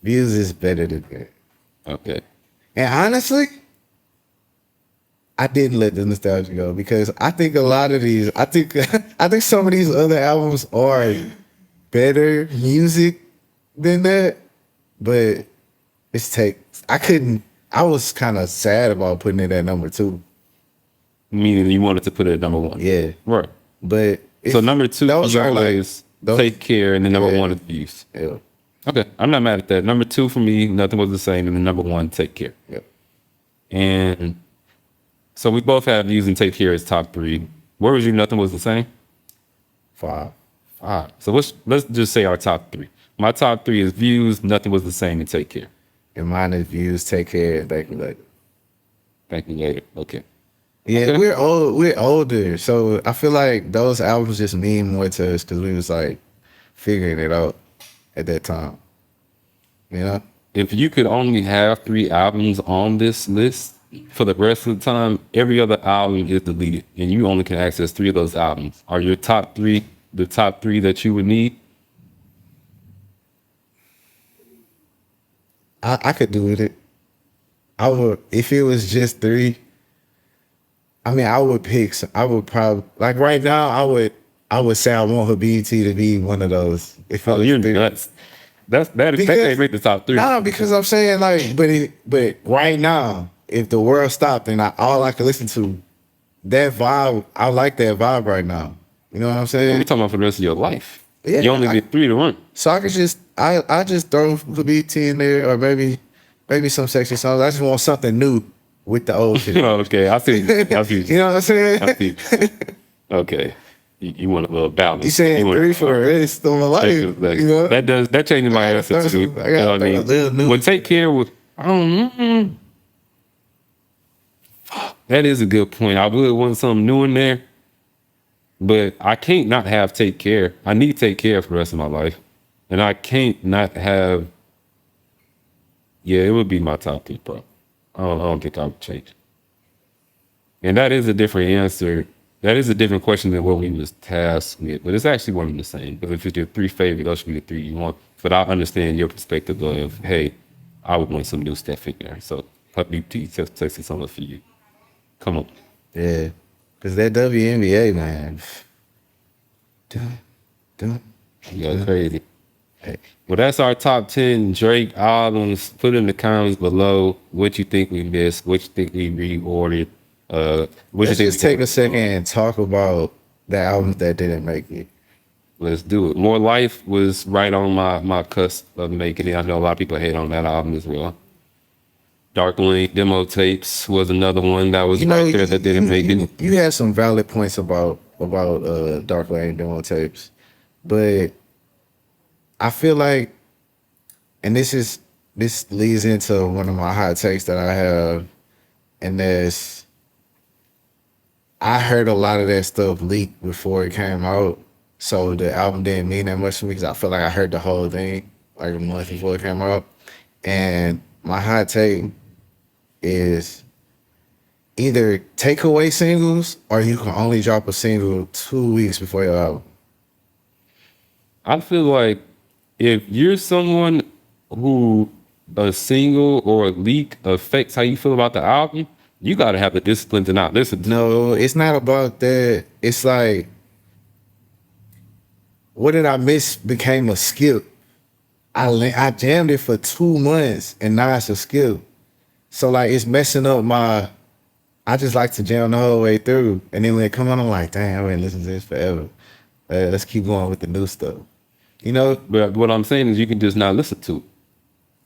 Views is better than that. Okay. And honestly, I didn't let the nostalgia go because I think a lot of these, I think some of these other albums are better music than that. But I was kind of sad about putting it at number 2. Meaning you wanted to put it at number 1. Yeah. Right. But So number 2 those is are always Take Care, and then number 1 is Views. Yeah. Okay, I'm not mad at that. Number 2 for me, Nothing Was the Same, and then number 1, Take Care. Yeah. And so we both have Views and Take Care as top 3. Where was you? Nothing Was the Same? 5. All right. So let's just say our top three. My top three is Views, Nothing Was the Same, and Take Care. And mine is Views, Take Care, Thank You Later. Thank you later. Okay. Yeah, Okay. we're older, so I feel like those albums just mean more to us because we was like figuring it out at that time. You know? If you could only have 3 albums on this list for the rest of the time, every other album is deleted, and you only can access 3 of those albums. Are your top 3 the top 3 that you would need? I could do with it. I would if it was just 3. I mean, I would pick. I would probably like right now. I would say I want her BET to be one of those. If it Oh, was you're 3. nuts. That can't make the top 3. Nah, because I'm saying like, but right now, if the world stopped and all I could listen to, that vibe, I like that vibe right now. You know what I'm saying? We're talking about for the rest of your life. Yeah, You only get 3 to run. So I could just I just throw the BT in there, or maybe some sexy songs. I just want something new with the old shit. Okay, I see. I see. You know what I'm saying? I see. Okay, you want a little balance. You saying 3 for the rest of my life? You know? That changes my answer too. I got You know what I a little mean? new. Well, Take Care with. I don't know. That is a good point. I would want something new in there, but I can't not have Take Care. I need Take Care for the rest of my life, and I can't not have. Yeah, it would be my top 3, bro. I don't think I would change it. And that is a different answer. That is a different question than what we was tasked with, but it's actually one and the same. Because if it's your 3 favorite, those should be the 3 you want. But I understand your perspective of, hey, I would want some new stuff in there. So help me just texting something for you. Come on. Yeah, because that WNBA, man. You go crazy. Well, that's our top 10 Drake albums. Put in the comments below what you think we missed, what you think we reordered. Let's just take a second and talk about the albums that didn't make it. Let's do it. More Life was right on my cusp of making it. I know a lot of people hate on that album as well. Dark Lane demo tapes was another one that was right there that didn't make it. You had some valid points about Dark Lane demo tapes, but I feel like, and this leads into one of my hot takes that I have, and I heard a lot of that stuff leaked before it came out, so the album didn't mean that much to me because I feel like I heard the whole thing like a month before it came out. And my hot take is either take away singles or you can only drop a single 2 weeks before your album. I feel like if you're someone who a single or a leak affects how you feel about the album, you got to have the discipline to not listen to it. No, it's not about that. It's like, what did I miss became a skip. I jammed it for 2 months and now it's a skip. So like it's messing up I just like to jam the whole way through. And then when it come on, I'm like, damn, I've been listening to this forever. Let's keep going with the new stuff. You know? But what I'm saying is you can just not listen to it.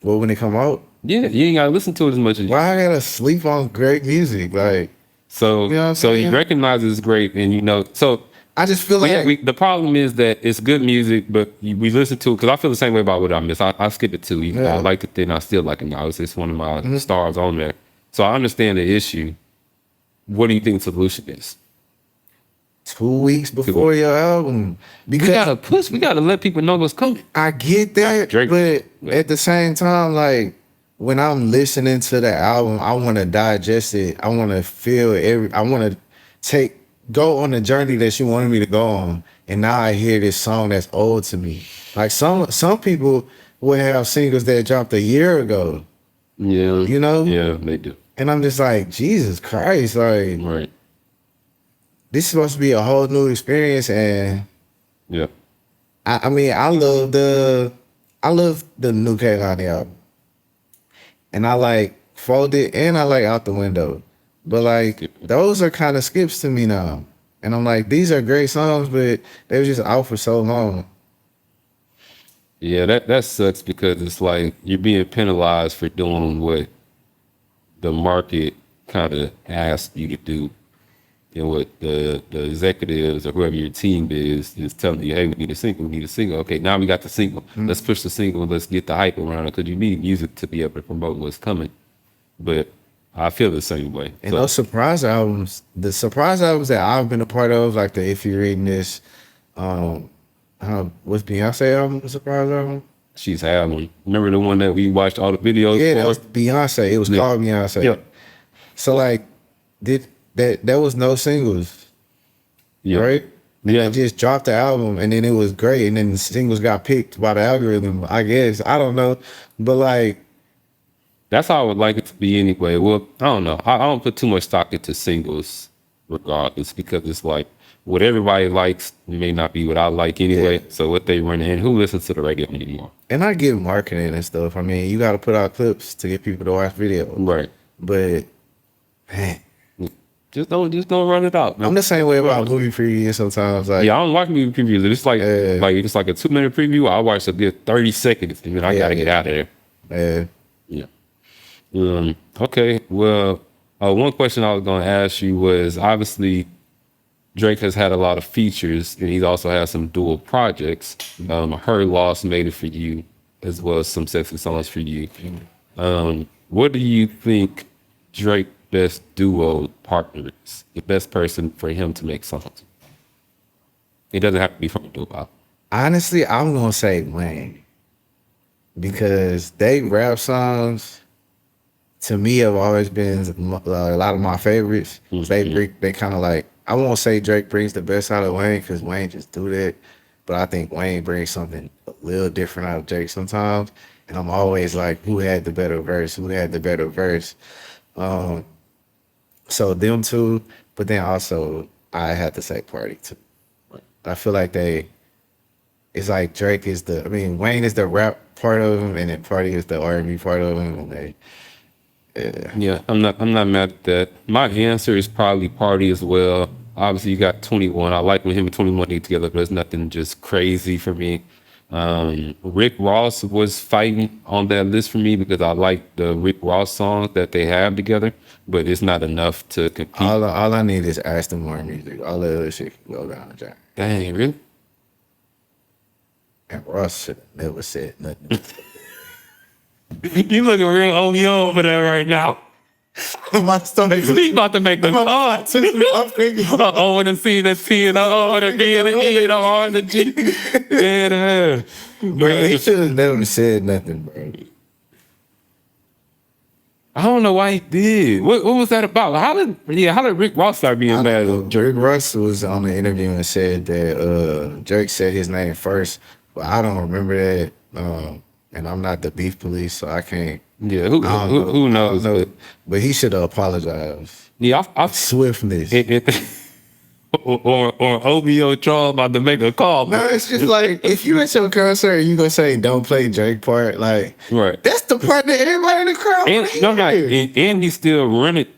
Well, when it come out, Yeah, you ain't got to listen to it as much as you. why I gotta sleep on great music? Like, So, you know what I'm so he saying? recognizes it's great, and so I just feel like the problem is that it's good music, but we listen to it because I feel the same way about what I miss. I skip it too. Yeah. I like it, then I still like it now. It's one of my stars on there. So I understand the issue. What do you think the solution is? 2 weeks before your album. We Because gotta push. We gotta let people know what's coming. I get that, Drake. but at the same time, like when I'm listening to the album, I want to digest it. I want to feel I want to go on the journey that you wanted me to go on. And now I hear this song that's old to me. Like some people will have singles that dropped a year ago, Yeah, you know? Yeah, they do. And I'm just like, Jesus Christ, like Right. this is supposed to be a whole new experience. And Yeah. I mean, I love the new Kanye album. And I like Folded and I like Out the Window. But like those are kind of skips to me now. And I'm like, these are great songs, but they were just out for so long. Yeah, that sucks because it's like you're being penalized for doing what the market kind of asked you to do. and what the executives or whoever your team is telling you, hey, we need a single. Okay, now we got the single. Let's push the single. Let's get the hype around it because you need music to be able to promote what's coming. But I feel the same way. And those surprise albums, the surprise albums that I've been a part of, like the If You're Reading This, what's Beyonce album, the surprise album? She's had one. Remember the one that we watched all the videos Yeah, for? that was Beyonce. It was called Beyonce. Yeah. So like, there was no singles, Yeah. right? Yeah. They just dropped the album and then it was great, and then the singles got picked by the algorithm, I guess. I don't know, but like, That's how I would like it to be anyway. Well, I don't know. I don't put too much stock into singles regardless because it's like what everybody likes may not be what I like anyway. Yeah. So what they run in, who listens to the radio anymore? and I get marketing and stuff. I mean, you got to put out clips to get people to watch videos, Right. but man, Just don't run it out. Man. I'm the same way about movie previews sometimes. Like, Yeah, I don't watch movie previews. It's like it's like a 2-minute preview. I watch a good 30 seconds and then I gotta get out of there. yeah. Okay. Well, one question I was gonna ask you was obviously Drake has had a lot of features and he's also had some dual projects. Her Loss made it for you, as well as some sexy songs for you. What do you think Drake best duo partner is? The best person for him to make songs? It doesn't have to be from a duo album. Honestly, I'm gonna say Wayne because they rap songs to me have always been a lot of my favorites. They kind of like, I won't say Drake brings the best out of Wayne because Wayne just do that, but I think Wayne brings something a little different out of Drake sometimes. And I'm always like, who had the better verse? Who had the better verse? So them two, but then also I had to say Party too. I feel like it's like Drake is Wayne is the rap part of him, and then Party is the R&B part of him, and Yeah, I'm not mad at that. My answer is probably Party as well. Obviously, you got 21. I like when him and 21 get together, but it's nothing just crazy for me. Rick Ross was fighting on that list for me because I like the Rick Ross songs that they have together, but it's not enough to compete. all I need is Aston Martin music. All the other shit can go down, Jack. Dang, really? And Ross should have never said nothing. You looking real OVO over there right now. My stomach. He's about to make the thoughts. Oh, when the scene, the scene, oh, the D, the E, the R, the G. Yeah, Bro, he should have never said nothing, bro. I don't know why he did. What was that about? How did Rick Ross start being mad at Rick Ross was on the interview and said that Drake said his name first, but I don't remember that. And I'm not the beef police, so I can't. Yeah, who knows? But he should have apologized. Yeah, I Swiftness. or OVO Charles about to make a call. No, it's just like if you at your concert, you gonna say don't play Drake part. Like, right. That's the part that everybody in the crowd. And he still run it.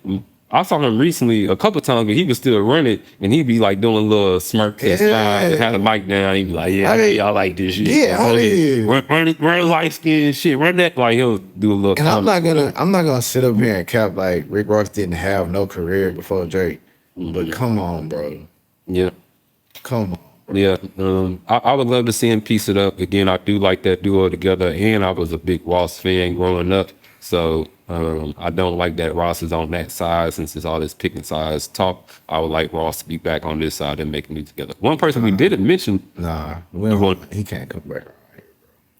I saw him recently a couple times, but he would still run it, and he'd be like doing a little smirk and smile, and had the mic down. He'd be like, "Yeah, I like this shit. Run light skin shit. Run that." Like he'll do a little. And I'm not gonna sit up here and cap like Rick Ross didn't have no career before Drake. But come on, bro. Yeah. Come on. Yeah. I would love to see him piece it up again. I do like that duo together, and I was a big Ross fan growing up, so. I don't like that Ross is on that side since it's all this picking sides talk. I would like Ross to be back on this side and making it together. One person we didn't mention. Nah, he can't come back.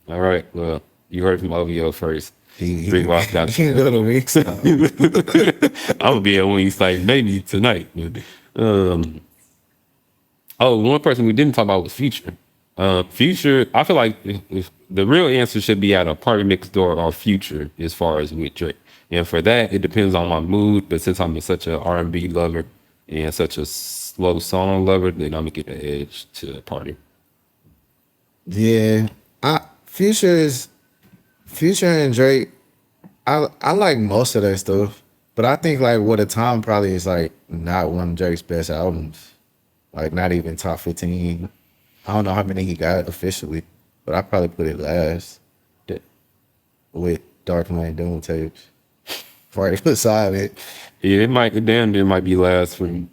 All right, well, you heard from OVO first. He Ross got can't go to weeks. I'm gonna be at Wings like maybe tonight. One person we didn't talk about was Future. Future, I feel like if the real answer should be at a Party Next Door or Future as far as with Drake. And for that, it depends on my mood. But since I'm such an R&B lover and such a slow song lover, then I'm gonna get the edge to Party. Yeah, Future and Drake. I like most of their stuff, but I think like What a Time probably is like not one of Drake's best albums. Like not even top 15. I don't know how many he got officially, but I probably put it last with Dark Lane Doom tapes. Right beside it. Yeah, it might it might be last for me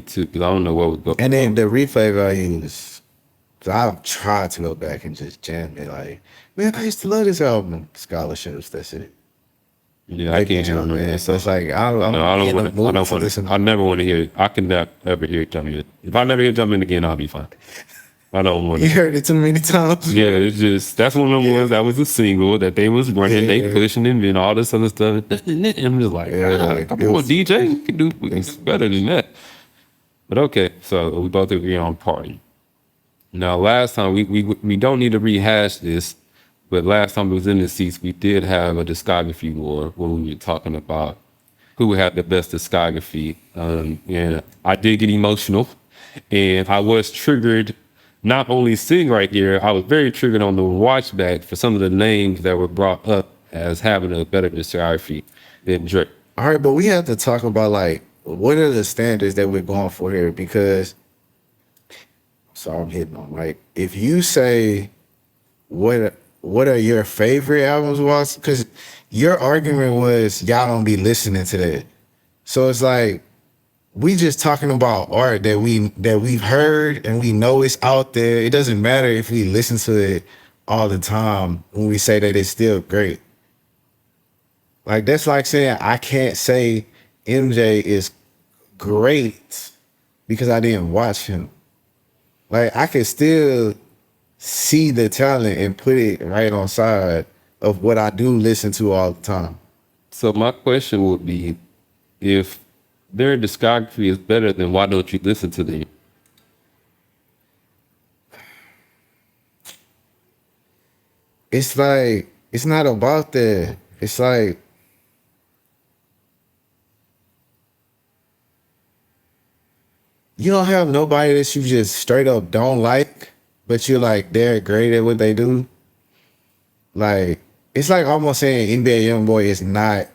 too, because I don't know what would go. And then the replay value is, so I've tried to go back and just jam it. Like, man, I used to love this album. Scholarships, that's it. Yeah, I can't handle man. that. So it's like I'm No, I don't in the want. mood I don't to want. listen. I never want to hear it. I can not ever hear it jumping. If I never hear it jumping again, I'll be fine. I don't want You it. heard it too many times. Yeah, it's just that's one of them ones that was a single that they was running, they pushing and then all this other stuff. And I'm just like, come on, DJ, you can do better than that. But okay, so we both agree on Party. Now, last time we don't need to rehash this, but last time it was in the seats, we did have a discography war where we were talking about who had the best discography. And I did get emotional, and I was triggered. Not only sitting right here, I was very triggered on the watch back for some of the names that were brought up as having a better discography than Drake. All right, but we have to talk about like what are the standards that we're going for here? Because sorry, I'm hitting on like if you say what are your favorite albums was, because your argument was y'all don't be listening to that. So it's like we just talking about art that we've heard and we know it's out there. It doesn't matter if we listen to it all the time when we say that it's still great. Like that's like saying I can't say MJ is great because I didn't watch him. Like I can still see the talent and put it right on side of what I do listen to all the time. So my question would be, if their discography is better, then why don't you listen to them? It's like it's not about that. It's like you don't have nobody that you just straight up don't like, but you're like they're great at what they do. Like it's like almost saying NBA YoungBoy is not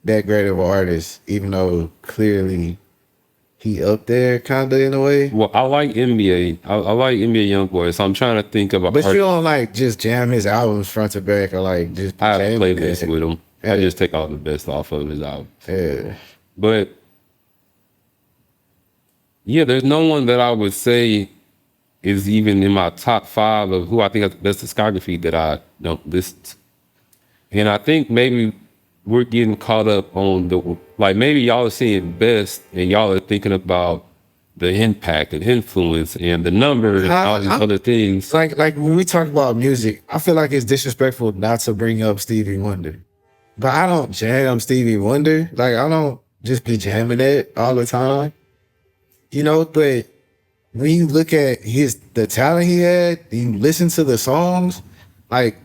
that great of an artist, even though clearly he up there kind of in a way. Well, I like NBA. I like NBA YoungBoy, so I'm trying to think of a. But you don't like just jam his albums front to back or like just. I have a playlist with him. I just take all the best off of his album. Yeah. But yeah, there's no one that I would say is even in my top 5 of who I think has the best discography that I don't list. And I think maybe we're getting caught up on the, like maybe y'all are seeing best and y'all are thinking about the impact and influence and the numbers and all these other things. Like when we talk about music, I feel like it's disrespectful not to bring up Stevie Wonder. But I don't jam Stevie Wonder. Like I don't just be jamming it all the time. You know, but when you look at the talent he had, you listen to the songs, like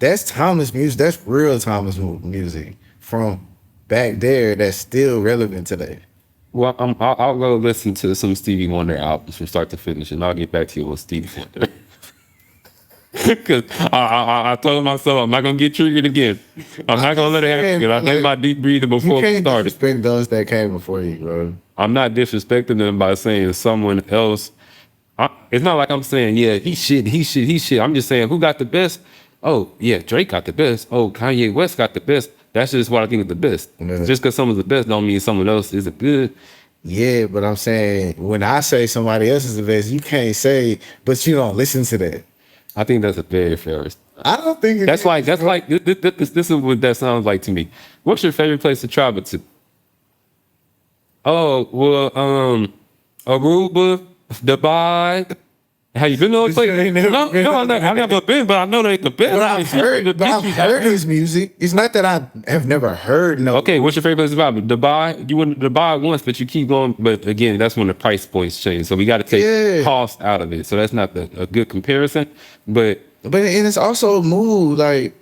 that's timeless music. That's real timeless music from back there that's still relevant today. Well, I'll go listen to some Stevie Wonder albums from start to finish, and I'll get back to you on Stevie Wonder. Because I told myself I'm not gonna get triggered again. I'm not gonna let it happen. I take my deep breathing before we start. You can't disrespect those that came before you, bro. I'm not disrespecting them by saying someone else. It's not like I'm saying, yeah, he shit. I'm just saying who got the best. Oh, yeah, Drake got the best. Oh, Kanye West got the best. That's just what I think is the best. Yeah. Just because someone's the best don't mean someone else isn't good. Yeah, but I'm saying when I say somebody else is the best, you can't say, but you don't listen to that. I think that's a very fair. I don't think that's like this is what that sounds like to me. What's your favorite place to travel to? Oh, well, Aruba, Dubai. Have you been to those places? No, I've never been, but I know they the best. I've heard his music. It's not that I have never heard. No. Okay, what's your favorite place to travel? Dubai. You went to Dubai once, but you keep going. But again, that's when the price points change. So we got to take cost out of it. So that's not a good comparison. But and it's also a mood. Like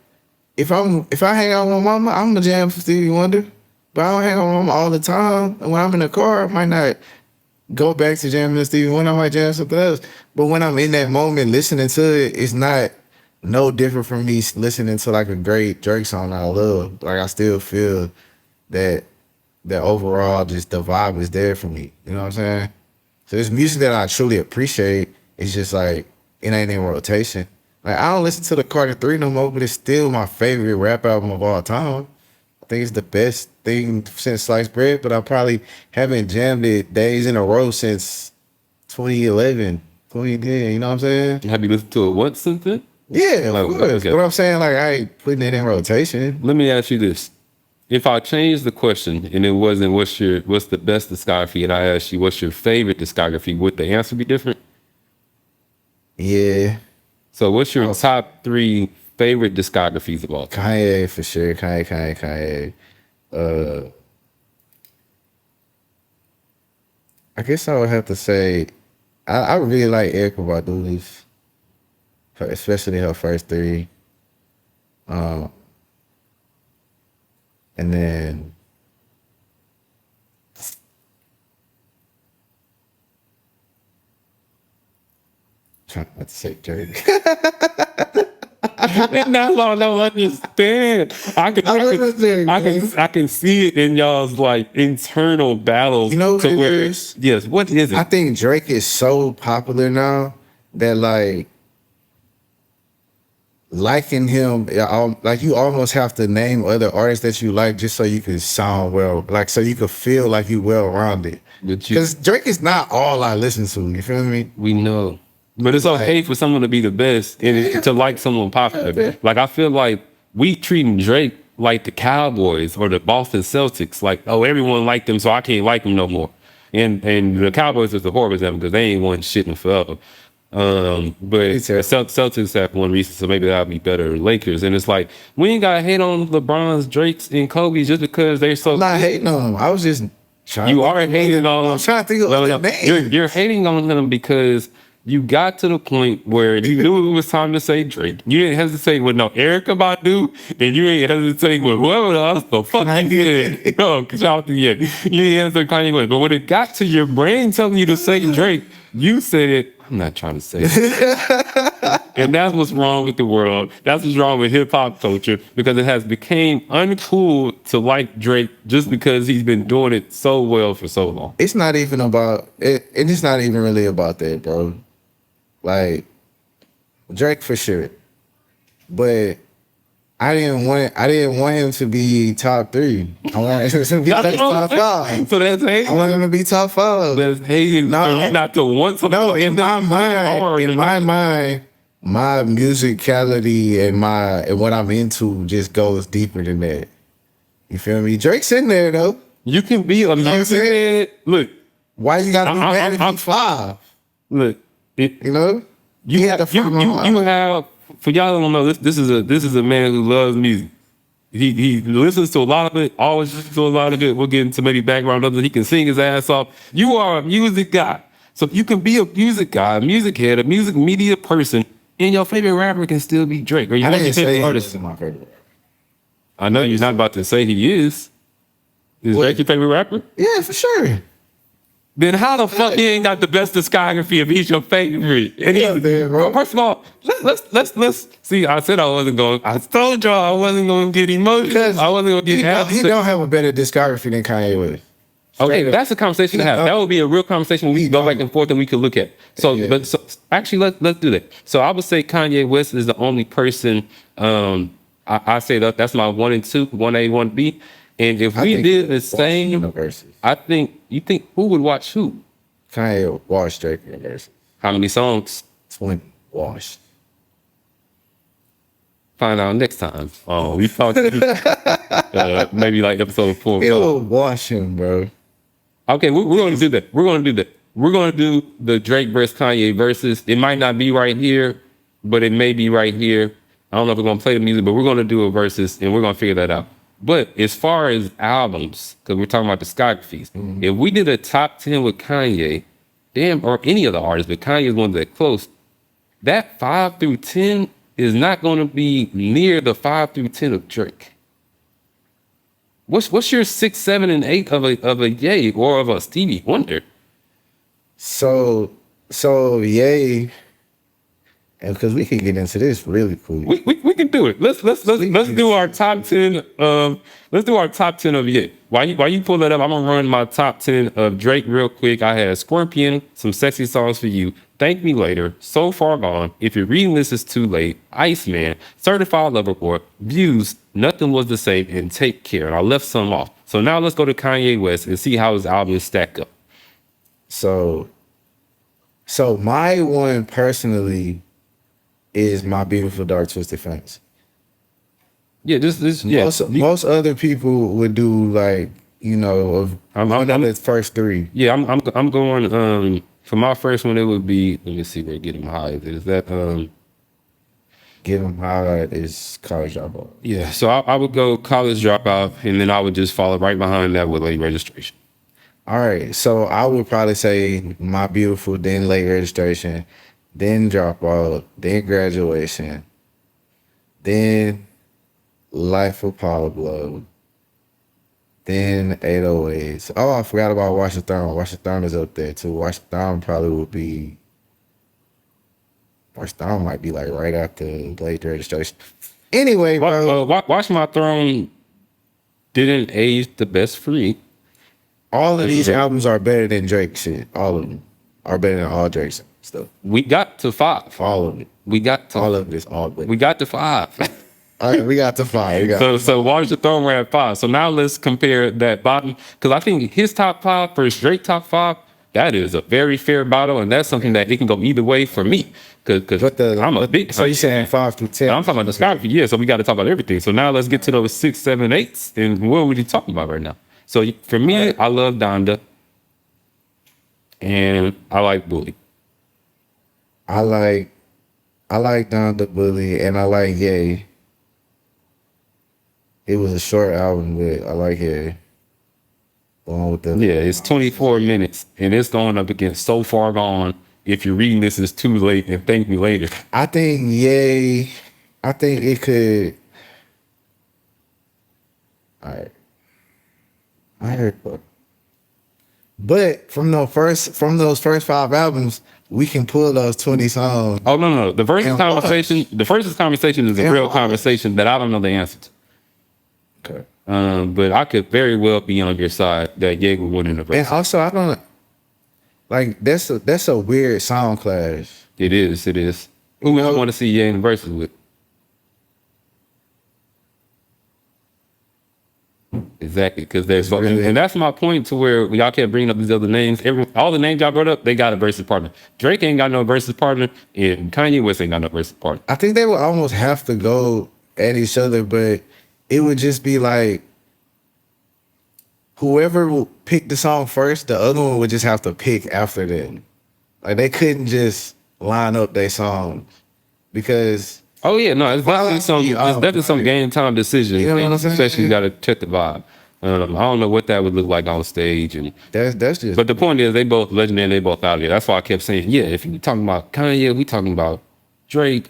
if I hang out with my mama, I'm gonna jam for Stevie Wonder. But I don't hang out with my mama all the time. And when I'm in the car, I might not go back to jamming Stevie Wonder. I might jam something else. But when I'm in that moment listening to it, it's not no different from me listening to like a great Drake song I love. Like I still feel that overall just the vibe is there for me. You know what I'm saying? So it's music that I truly appreciate. It's just like it ain't in rotation. Like I don't listen to the Carter 3 no more, but it's still my favorite rap album of all time. think it's the best thing since sliced bread, but I probably haven't jammed it days in a row since 2011, 2010. You know what I'm saying? Have you listened to it once since then? Yeah, Like, of course. okay. But I'm saying, like, I ain't putting it in rotation. Let me ask you this. If I changed the question and it wasn't what's the best discography, and I asked you what's your favorite discography, would the answer be different? Yeah, So what's your top 3 favorite discographies of all time? Kanye for sure. Kanye. I guess I would have to say, I really like Erykah Badu's, especially her first 3. And then trying not to say Drake. And that's all I don't understand. I can see it in y'all's like internal battles. You know what it where- is? Yes, what is it? I think Drake is so popular now that like liking him, like you almost have to name other artists that you like just so you can sound well, like so you can feel like you well rounded. Because Drake is not all I listen to. You feel me? We know. But it's okay for someone to be the best and to like someone popular. Like, I feel like we treating Drake like the Cowboys or the Boston Celtics. Like, oh, everyone liked them, so I can't like them no more. And the Cowboys is a horrible example because they ain't won shit in forever. But the Celtics have won recently, so maybe that'll be better than Lakers. And it's like, we ain't got to hate on LeBron's, Drake's, and Kobe's just because they're so... I'm not hating on them. I was just trying You are hating on them. I'm trying to think of the name. You're hating on them because you got to the point where you knew it was time to say Drake. You didn't hesitate with no Erykah Badu, and you ain't hesitating with whoever else the fuck you did. No, shout out to you. You didn't hesitate Kanye West. But when it got to your brain telling you to say Drake, you said it. I'm not trying to say it. And that's what's wrong with the world. That's what's wrong with hip hop culture, because it has become uncool to like Drake just because he's been doing it so well for so long. It's not even about it. It's not even really about that, bro. Like Drake for sure, but I didn't want him to be top 3. I wanted him to be top 5. So that's hate. I want him to be top 5. That's hating. No, not to want something. No, in my mind, my musicality and what I'm into just goes deeper than that. You feel me? Drake's in there though. You can be a music. Look, why you gotta be mad if he's 5? Look, you know, you have, for y'all that don't know, this is a man who loves music. He listens to a lot of it, always listens to a lot of it. We'll get into maybe background others. He can sing his ass off. You are a music guy. So you can be a music guy, a music head, a music media person, and your favorite rapper can still be Drake. Or I didn't say artist is my favorite rapper. I know you're not about to say he is. Is Drake your favorite rapper? Yeah, for sure. Then how the fuck he ain't got the best discography if he's your favorite? And bro. First of all, let's see. I said I wasn't going. I told y'all I wasn't going to get emotional. I wasn't going to get. He don't have a better discography than Kanye West. Okay, that's a conversation to have. That would be a real conversation we can go back and forth and we could look at. So, but actually, let's do that. So I would say Kanye West is the only person. I say that's my 1 and 2, 1A, 1B. And if we did the same, I think who would watch who? Kanye watched Drake University. How many songs? 20 watched. Find out next time. Oh, we talked maybe like episode 4. It'll wash him, bro. Okay, we're going to do that. We're going to do that. We're going to do the Drake versus Kanye versus. It might not be right here, but it may be right here. I don't know if we're going to play the music, but we're going to do a versus, and we're going to figure that out. But as far as albums, because we're talking about discographies, if we did a top 10 with Kanye, or any other artist, but Kanye is one that close, that 5 through 10 is not going to be near the 5 through 10 of Drake. What's your 6, 7, and 8 of a Ye or of a Stevie Wonder? So Ye and because we can get into this really cool. We can do it. Let's do our top 10. Let's do our top 10 of it. While you pull that up, I'm gonna run my top 10 of Drake real quick. I had Scorpion, Some Sexy Songs for You, Thank Me Later, So Far Gone, If You're Reading This Is Too Late, Iceman, Certified Lover Boy, Views, Nothing Was the Same, and Take Care. And I left some off. So now let's go to Kanye West and see how his albums stack up. So my one personally is My Beautiful Dark Twisted Fantasy. Yeah, yeah. Most other people would do like, of one of his first three. Yeah, I'm going. For my first one, it would be. Let me see where Get Him High is. That Get Him High is College Dropout. Yeah, so I would go College Dropout, and then I would just follow right behind that with Late Registration. All right, so I would probably say My Beautiful, then Late Registration, then Dropout, then Graduation, then Life of Pablo, then 808s. Oh, I forgot about Watch the Throne. Watch the Throne is up there too. Watch the Throne probably would be. Watch the Throne might be like right after Late Registration. Anyway, Watch My Throne didn't age the best for me. All of these albums are better than Drake shit. All of them are better than all Drake's stuff. We got to 5. All of it. All of this. All of it. We got to 5. All right, we got to 5. So Watch the Throne, we're at 5. So now let's compare that bottom, because I think his top 5 versus Drake top 5, that is a very fair battle, and that's something that it can go either way for me. Because I'm a big. So you're saying 5 through 10? I'm talking about discography, yeah. So we got to talk about everything. So now let's get to those 6, 7, 8s, and what are we talking about right now? So for me, I love Donda, and I like Bully. I like Donda, Bully, and I like Ye. It was a short album, but I like Ye. Yeah, it's 24 minutes, and it's going up against So Far Gone, If You're Reading This Is Too Late, and Thank Me Later. I think Ye. I think it could. All right. I heard, but from those first 5 albums, we can pull those 20 songs. Oh no, the Verzuz conversation is a real conversation that I don't know the answer to. Okay, but I could very well be on your side that Ye would win in the Verzuz. And also, I don't like that's a weird sound clash. It is. Who I want to see Ye in the Verzuz with? Exactly, because there's and that's my point to where y'all kept bringing up these other names. All the names y'all brought up, they got a versus partner. Drake ain't got no versus partner, and Kanye West ain't got no versus partner. I think they would almost have to go at each other, but it would just be like whoever will pick the song first, the other one would just have to pick after that. Like they couldn't just line up their songs because. Oh yeah, no, it's definitely some game time decision. You know what I'm saying? Especially you got to check the vibe. I don't know what that would look like on stage, and that's just. But the point is, they both legendary. They both out there. That's why I kept saying, yeah. If you talking about Kanye, we talking about Drake.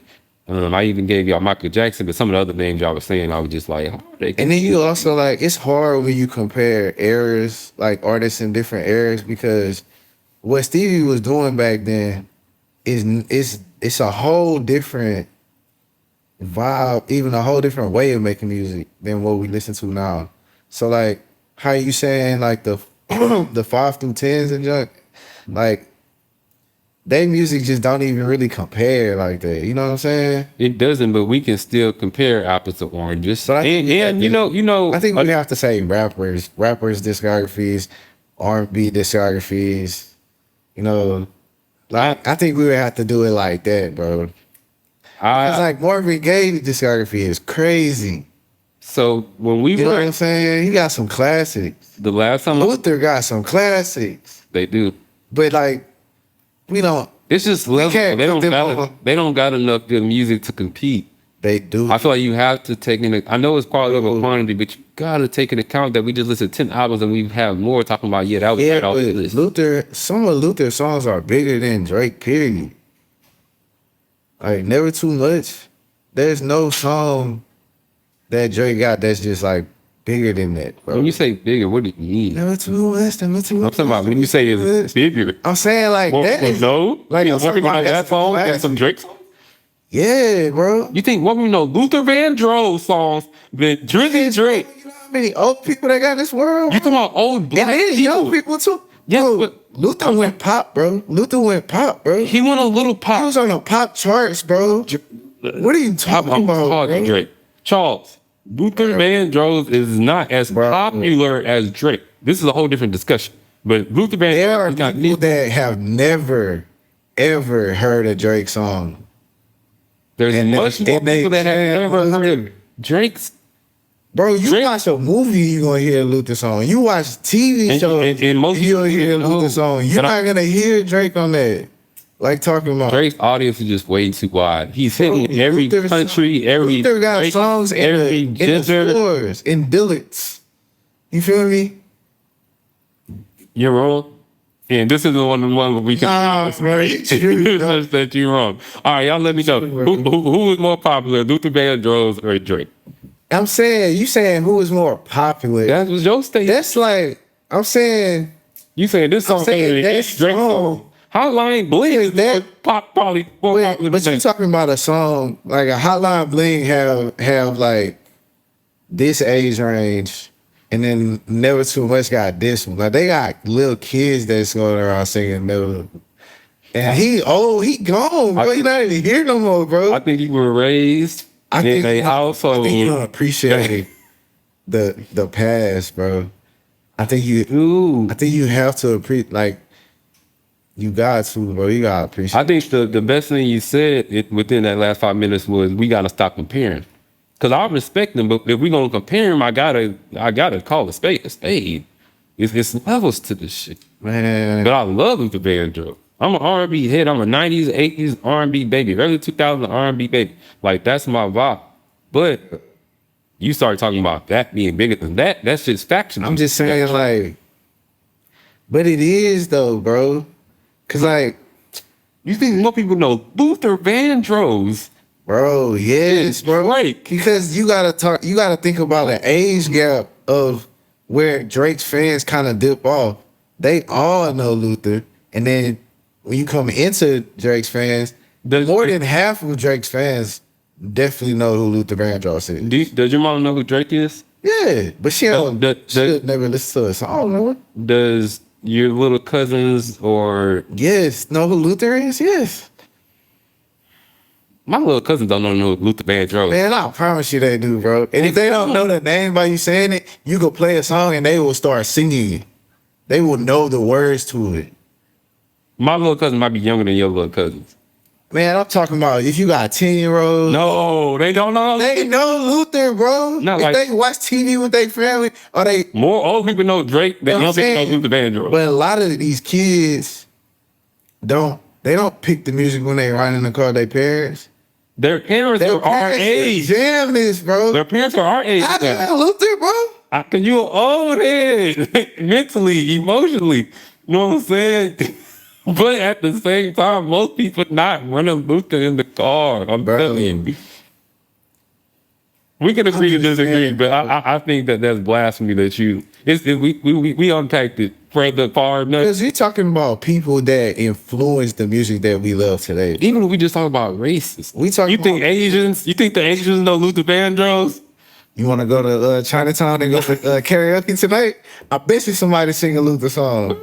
I even gave y'all Michael Jackson, but some of the other names y'all were saying, I was just like, and then you also like it's hard when you compare eras, like artists in different eras, because what Stevie was doing back then it's a whole different vibe, even a whole different way of making music than what we listen to now. So like, how you saying like the 5 through 10s and junk, like their music just don't even really compare like that. You know what I'm saying? It doesn't, but we can still compare apples to oranges. So and you know, I think we have to say rappers discographies, R&B discographies. You know, like I think we would have to do it like that, bro. It's like Marvin Gaye discography is crazy. So when we you know what I'm saying? He got some classics. The last time Luther got some classics. They do. But like we don't. It's just level. They don't got enough good music to compete. They do. I feel like you have to take in. I know it's quality over quantity, but you gotta take into account that we just listened to 10 albums and we have more talking about. Yeah, that was right off the list. Some of Luther's songs are bigger than Drake. Period. Like Never Too Much. There's no song that Drake got that's just like bigger than that, bro. When you say bigger, what do you mean? Never Too Much. Never Too Much. I'm talking about when you say it's bigger. I'm saying like that. No, Like I'm talking about that song and some Drake songs. Yeah, bro. You think what we know Luther Vandross songs been drinking Drake? You know how many old people they got in this world? You talking about old black And then young people too. Yes, Bro, but Luther went pop, bro. Luther went pop, bro. he went a little He pop. was on the pop charts, bro. What are you talking about, bro? Drake. Charles, Luther Vandross is not as popular as Drake. This is a whole different discussion. But Luther Vandross, There are people that have never, ever heard a Drake song. there's much more people that have never heard Drake's. Bro, you watch a movie, you gonna hear a Luther song. You watch TV shows, and most you gonna hear a Luther song. You're not gonna hear Drake on that. Like talking about Drake's audience is just way too wide. He's hitting every country, every Luther got race, songs every in the gender. stores, in billets. You feel me? You're wrong. And this is the one where we can Nah, bro, that you're wrong. All right, y'all let me know. Who is more popular, Luther Vandross or Drake? I'm saying, you saying who is more popular? That was your statement. That's like, I'm saying, You saying this song saying is that's Drake wrong. song. Hotline Bling is That- probably more popular but than you talking about a song like a Hotline Bling have like this age range, and then Never Too Much got this one. Like they got little kids that's going around singing Never. And he gone, bro. He not even here no more, bro. I think you were raised I in a household. I think you don't appreciate the past, bro. I think you have to appreciate, like, you got to, bro. You gotta appreciate. I think the best thing you said within that last 5 minutes was we gotta stop comparing. Cause I respect them, but if we gonna compare them, I gotta call a spade a spade. It's levels to this shit. Man. But I love Luther Vandross. I'm an R&B head. I'm a 90s, 80s R&B baby, early 2000s R&B baby. Like that's my vibe. But you start talking about that being bigger than that. That shit's factional. I'm just saying, like, but it is though, bro. Cause like, You think more people know Luther Vandross? bro, yes, bro. Drake. Because you gotta think about an age gap of where Drake's fans kind of dip off. They all know Luther, and then when you come into Drake's fans, more than half of Drake's fans definitely know who Luther Vandross is. Does your mom know who Drake is? Yeah, but she don't. She never listen to a song. No? Does your little cousins or Yes, know who Luther is? Yes. my little cousins don't know who Luther Vandross? Man, I promise you they do, bro. And if they don't know the name by you saying it, you could play a song and they will start singing it. They will know the words to it. My little cousin might be younger than your little cousins. Man, I'm talking about if you got 10-year-olds. No, they don't know. They know Luther, bro. Not if like- they watch TV with their family, or they. More old people know Drake than young people know Luther Vandross. But a lot of these kids don't pick the music when they ride in the car with their parents. Their parents are our age. Jam this, bro. Their parents are our age. I know Luther, bro. Cause you old head, mentally, emotionally. You know what I'm saying? But at the same time, most people not running Luther in the car. I'm telling you. We can agree to disagree, but I think that's blasphemy that we unpacked it further far enough. Because you're talking about people that influence the music that we love today. Even if we just talk about races, You think the Asians know Luther Vandross? You want to go to Chinatown and go to karaoke tonight? I bet you somebody sing a Luther song.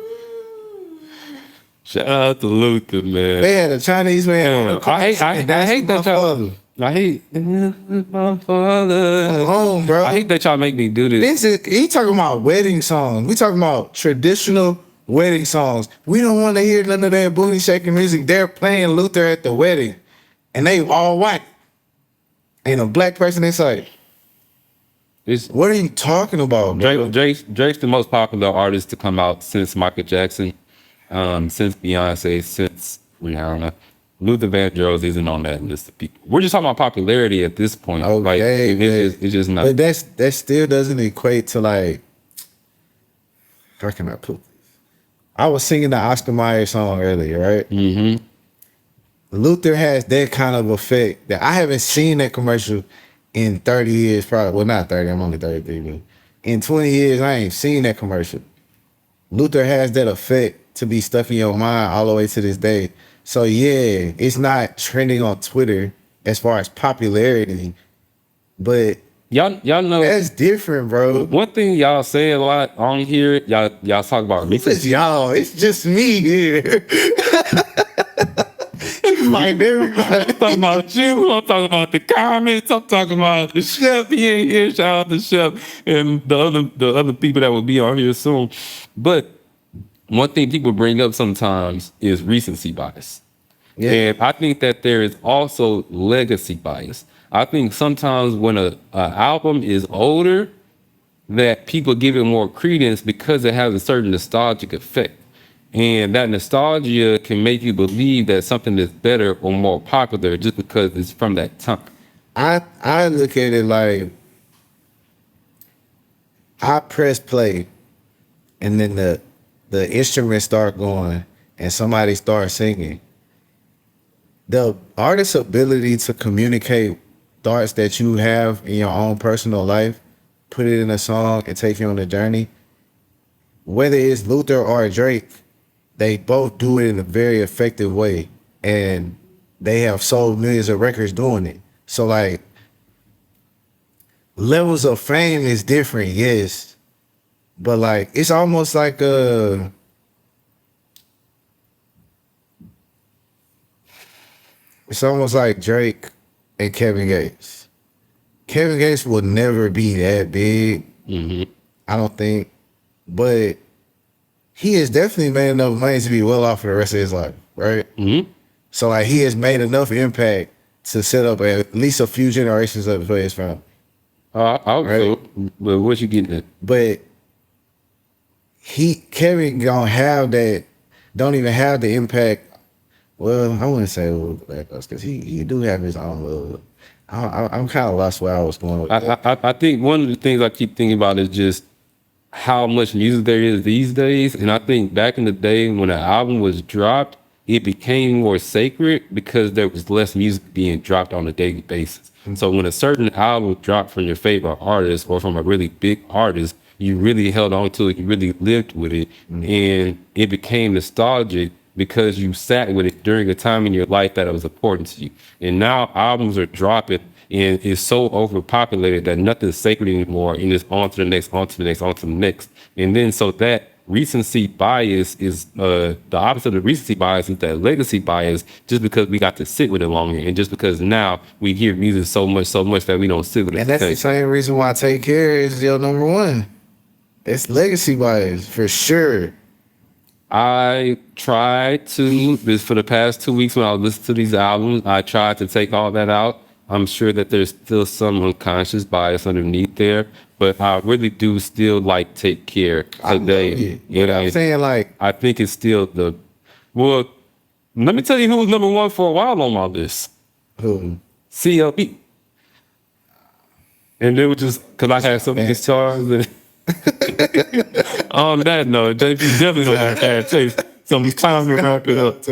Shout out to Luther, man. They had a Chinese man. I hate that y'all. I hate my father. Home, bro. I hate that y'all make me do this. He talking about wedding songs. We talking about traditional wedding songs. We don't want to hear none of that booty shaking music. They're playing Luther at the wedding, and they all white. Ain't a black person inside. What are you talking about, bro? Drake's the most popular artist to come out since Michael Jackson, since Beyonce, since I don't know. Luther Vandross isn't on that list of people. We're just talking about popularity at this point. Okay, like it's just not. But that still doesn't equate to like. How can I put this? I was singing the Oscar Mayer song earlier, right? Mm-hmm. Luther has that kind of effect that I haven't seen that commercial in 30 years, probably. Well, not 30, I'm only 33, but in 20 years, I ain't seen that commercial. Luther has that effect to be stuck in your mind all the way to this day. So, yeah, it's not trending on Twitter as far as popularity, but Y'all know that's different, bro. one thing y'all say a lot on here. Y'all talk about It's recency. y'all. It's just me here. Like everybody. I'm talking about you. I'm talking about the comments. I'm talking about the chef. He ain't here. Shout out to chef and the other people that will be on here soon. But one thing people bring up sometimes is recency bias. Yeah. And I think that there is also legacy bias. I think sometimes when a album is older, that people give it more credence because it has a certain nostalgic effect. And that nostalgia can make you believe that something is better or more popular just because it's from that time. I look at it like I press play and then the instruments start going and somebody starts singing. The artist's ability to communicate thoughts that you have in your own personal life, put it in a song and take you on a journey, whether it's Luther or Drake, they both do it in a very effective way. And they have sold millions of records doing it. So like levels of fame is different, yes. But like it's almost like it's almost like Drake and Kevin Gates. Kevin Gates will never be that big, I don't think. But he has definitely made enough money to be well off for the rest of his life, right? So like he has made enough impact to set up at least a few generations of his family. Also, but what you getting at? But Kevin don't have that, don't even have the impact. Well, I wouldn't say because he do have his own little. I'm kind of lost where I was going with that. I think one of the things I keep thinking about is just how much music there is these days. And I think back in the day when an album was dropped, it became more sacred because there was less music being dropped on a daily basis. So when a certain album dropped from your favorite artist or from a really big artist, you really held on to it, you really lived with it, and it became nostalgic because you sat with it during a time in your life that it was important to you. And now albums are dropping and it's so overpopulated that nothing's sacred anymore, and it's on to the next, on to the next, on to the next. And then so that recency bias is the opposite of the recency bias is that legacy bias, just because we got to sit with it longer and just because now we hear music so much that we don't sit with it. And that's the same reason why Take Care is your number one. It's legacy bias for sure. I tried to, this for the past 2 weeks when I was listening to these albums, I tried to take all that out. I'm sure that there's still some unconscious bias underneath there, but I really do still like Take Care today. You know what I'm saying? Like, I think it's still well, let me tell you who was number one for a while on my list. who? CLB. And it was just because I had some guitars and on that note, JP definitely gonna have to taste some time to wrap it up.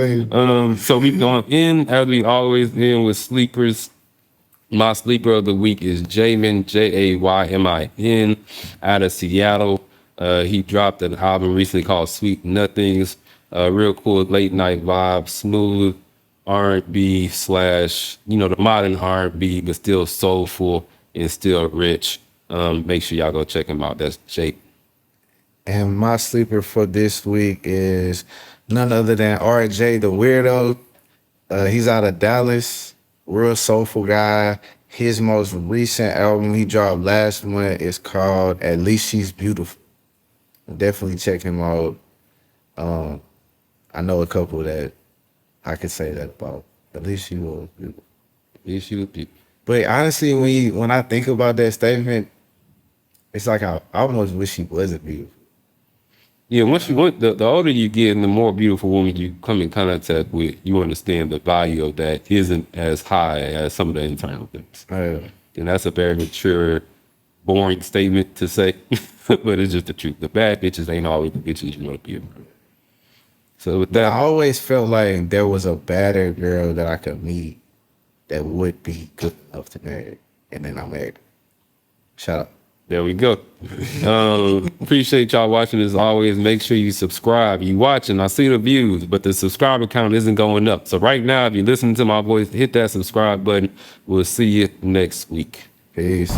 So we going in as we always in with sleepers. My sleeper of the week is Jaymin, Jaymin, out of Seattle. He dropped an album recently called Sweet Nothings. Real cool late night vibe, smooth R&B slash, the modern R&B, but still soulful and still rich. Make sure y'all go check him out. That's Jake. And my sleeper for this week is none other than RJ the Weirdo. He's out of Dallas, real soulful guy. His most recent album he dropped last month is called At Least She's Beautiful. Definitely check him out. I know a couple that I could say that about. At least she was beautiful. At least she was beautiful. But honestly, when I think about that statement, it's like I almost wish she wasn't beautiful. Yeah, once you want the older you get and the more beautiful woman you come in contact with, you understand the value of that isn't as high as some of the internal things. And that's a very mature, boring statement to say, but it's just the truth. The bad bitches ain't always the bitches you want to be around. So with that, I always felt like there was a badder girl that I could meet that would be good enough to marry, and then I married her. Shout out. There we go. Appreciate y'all watching as always. Make sure you subscribe. You watching, I see the views, but the subscriber count isn't going up. So right now, if you're listening to my voice, hit that subscribe button. We'll see you next week. Peace.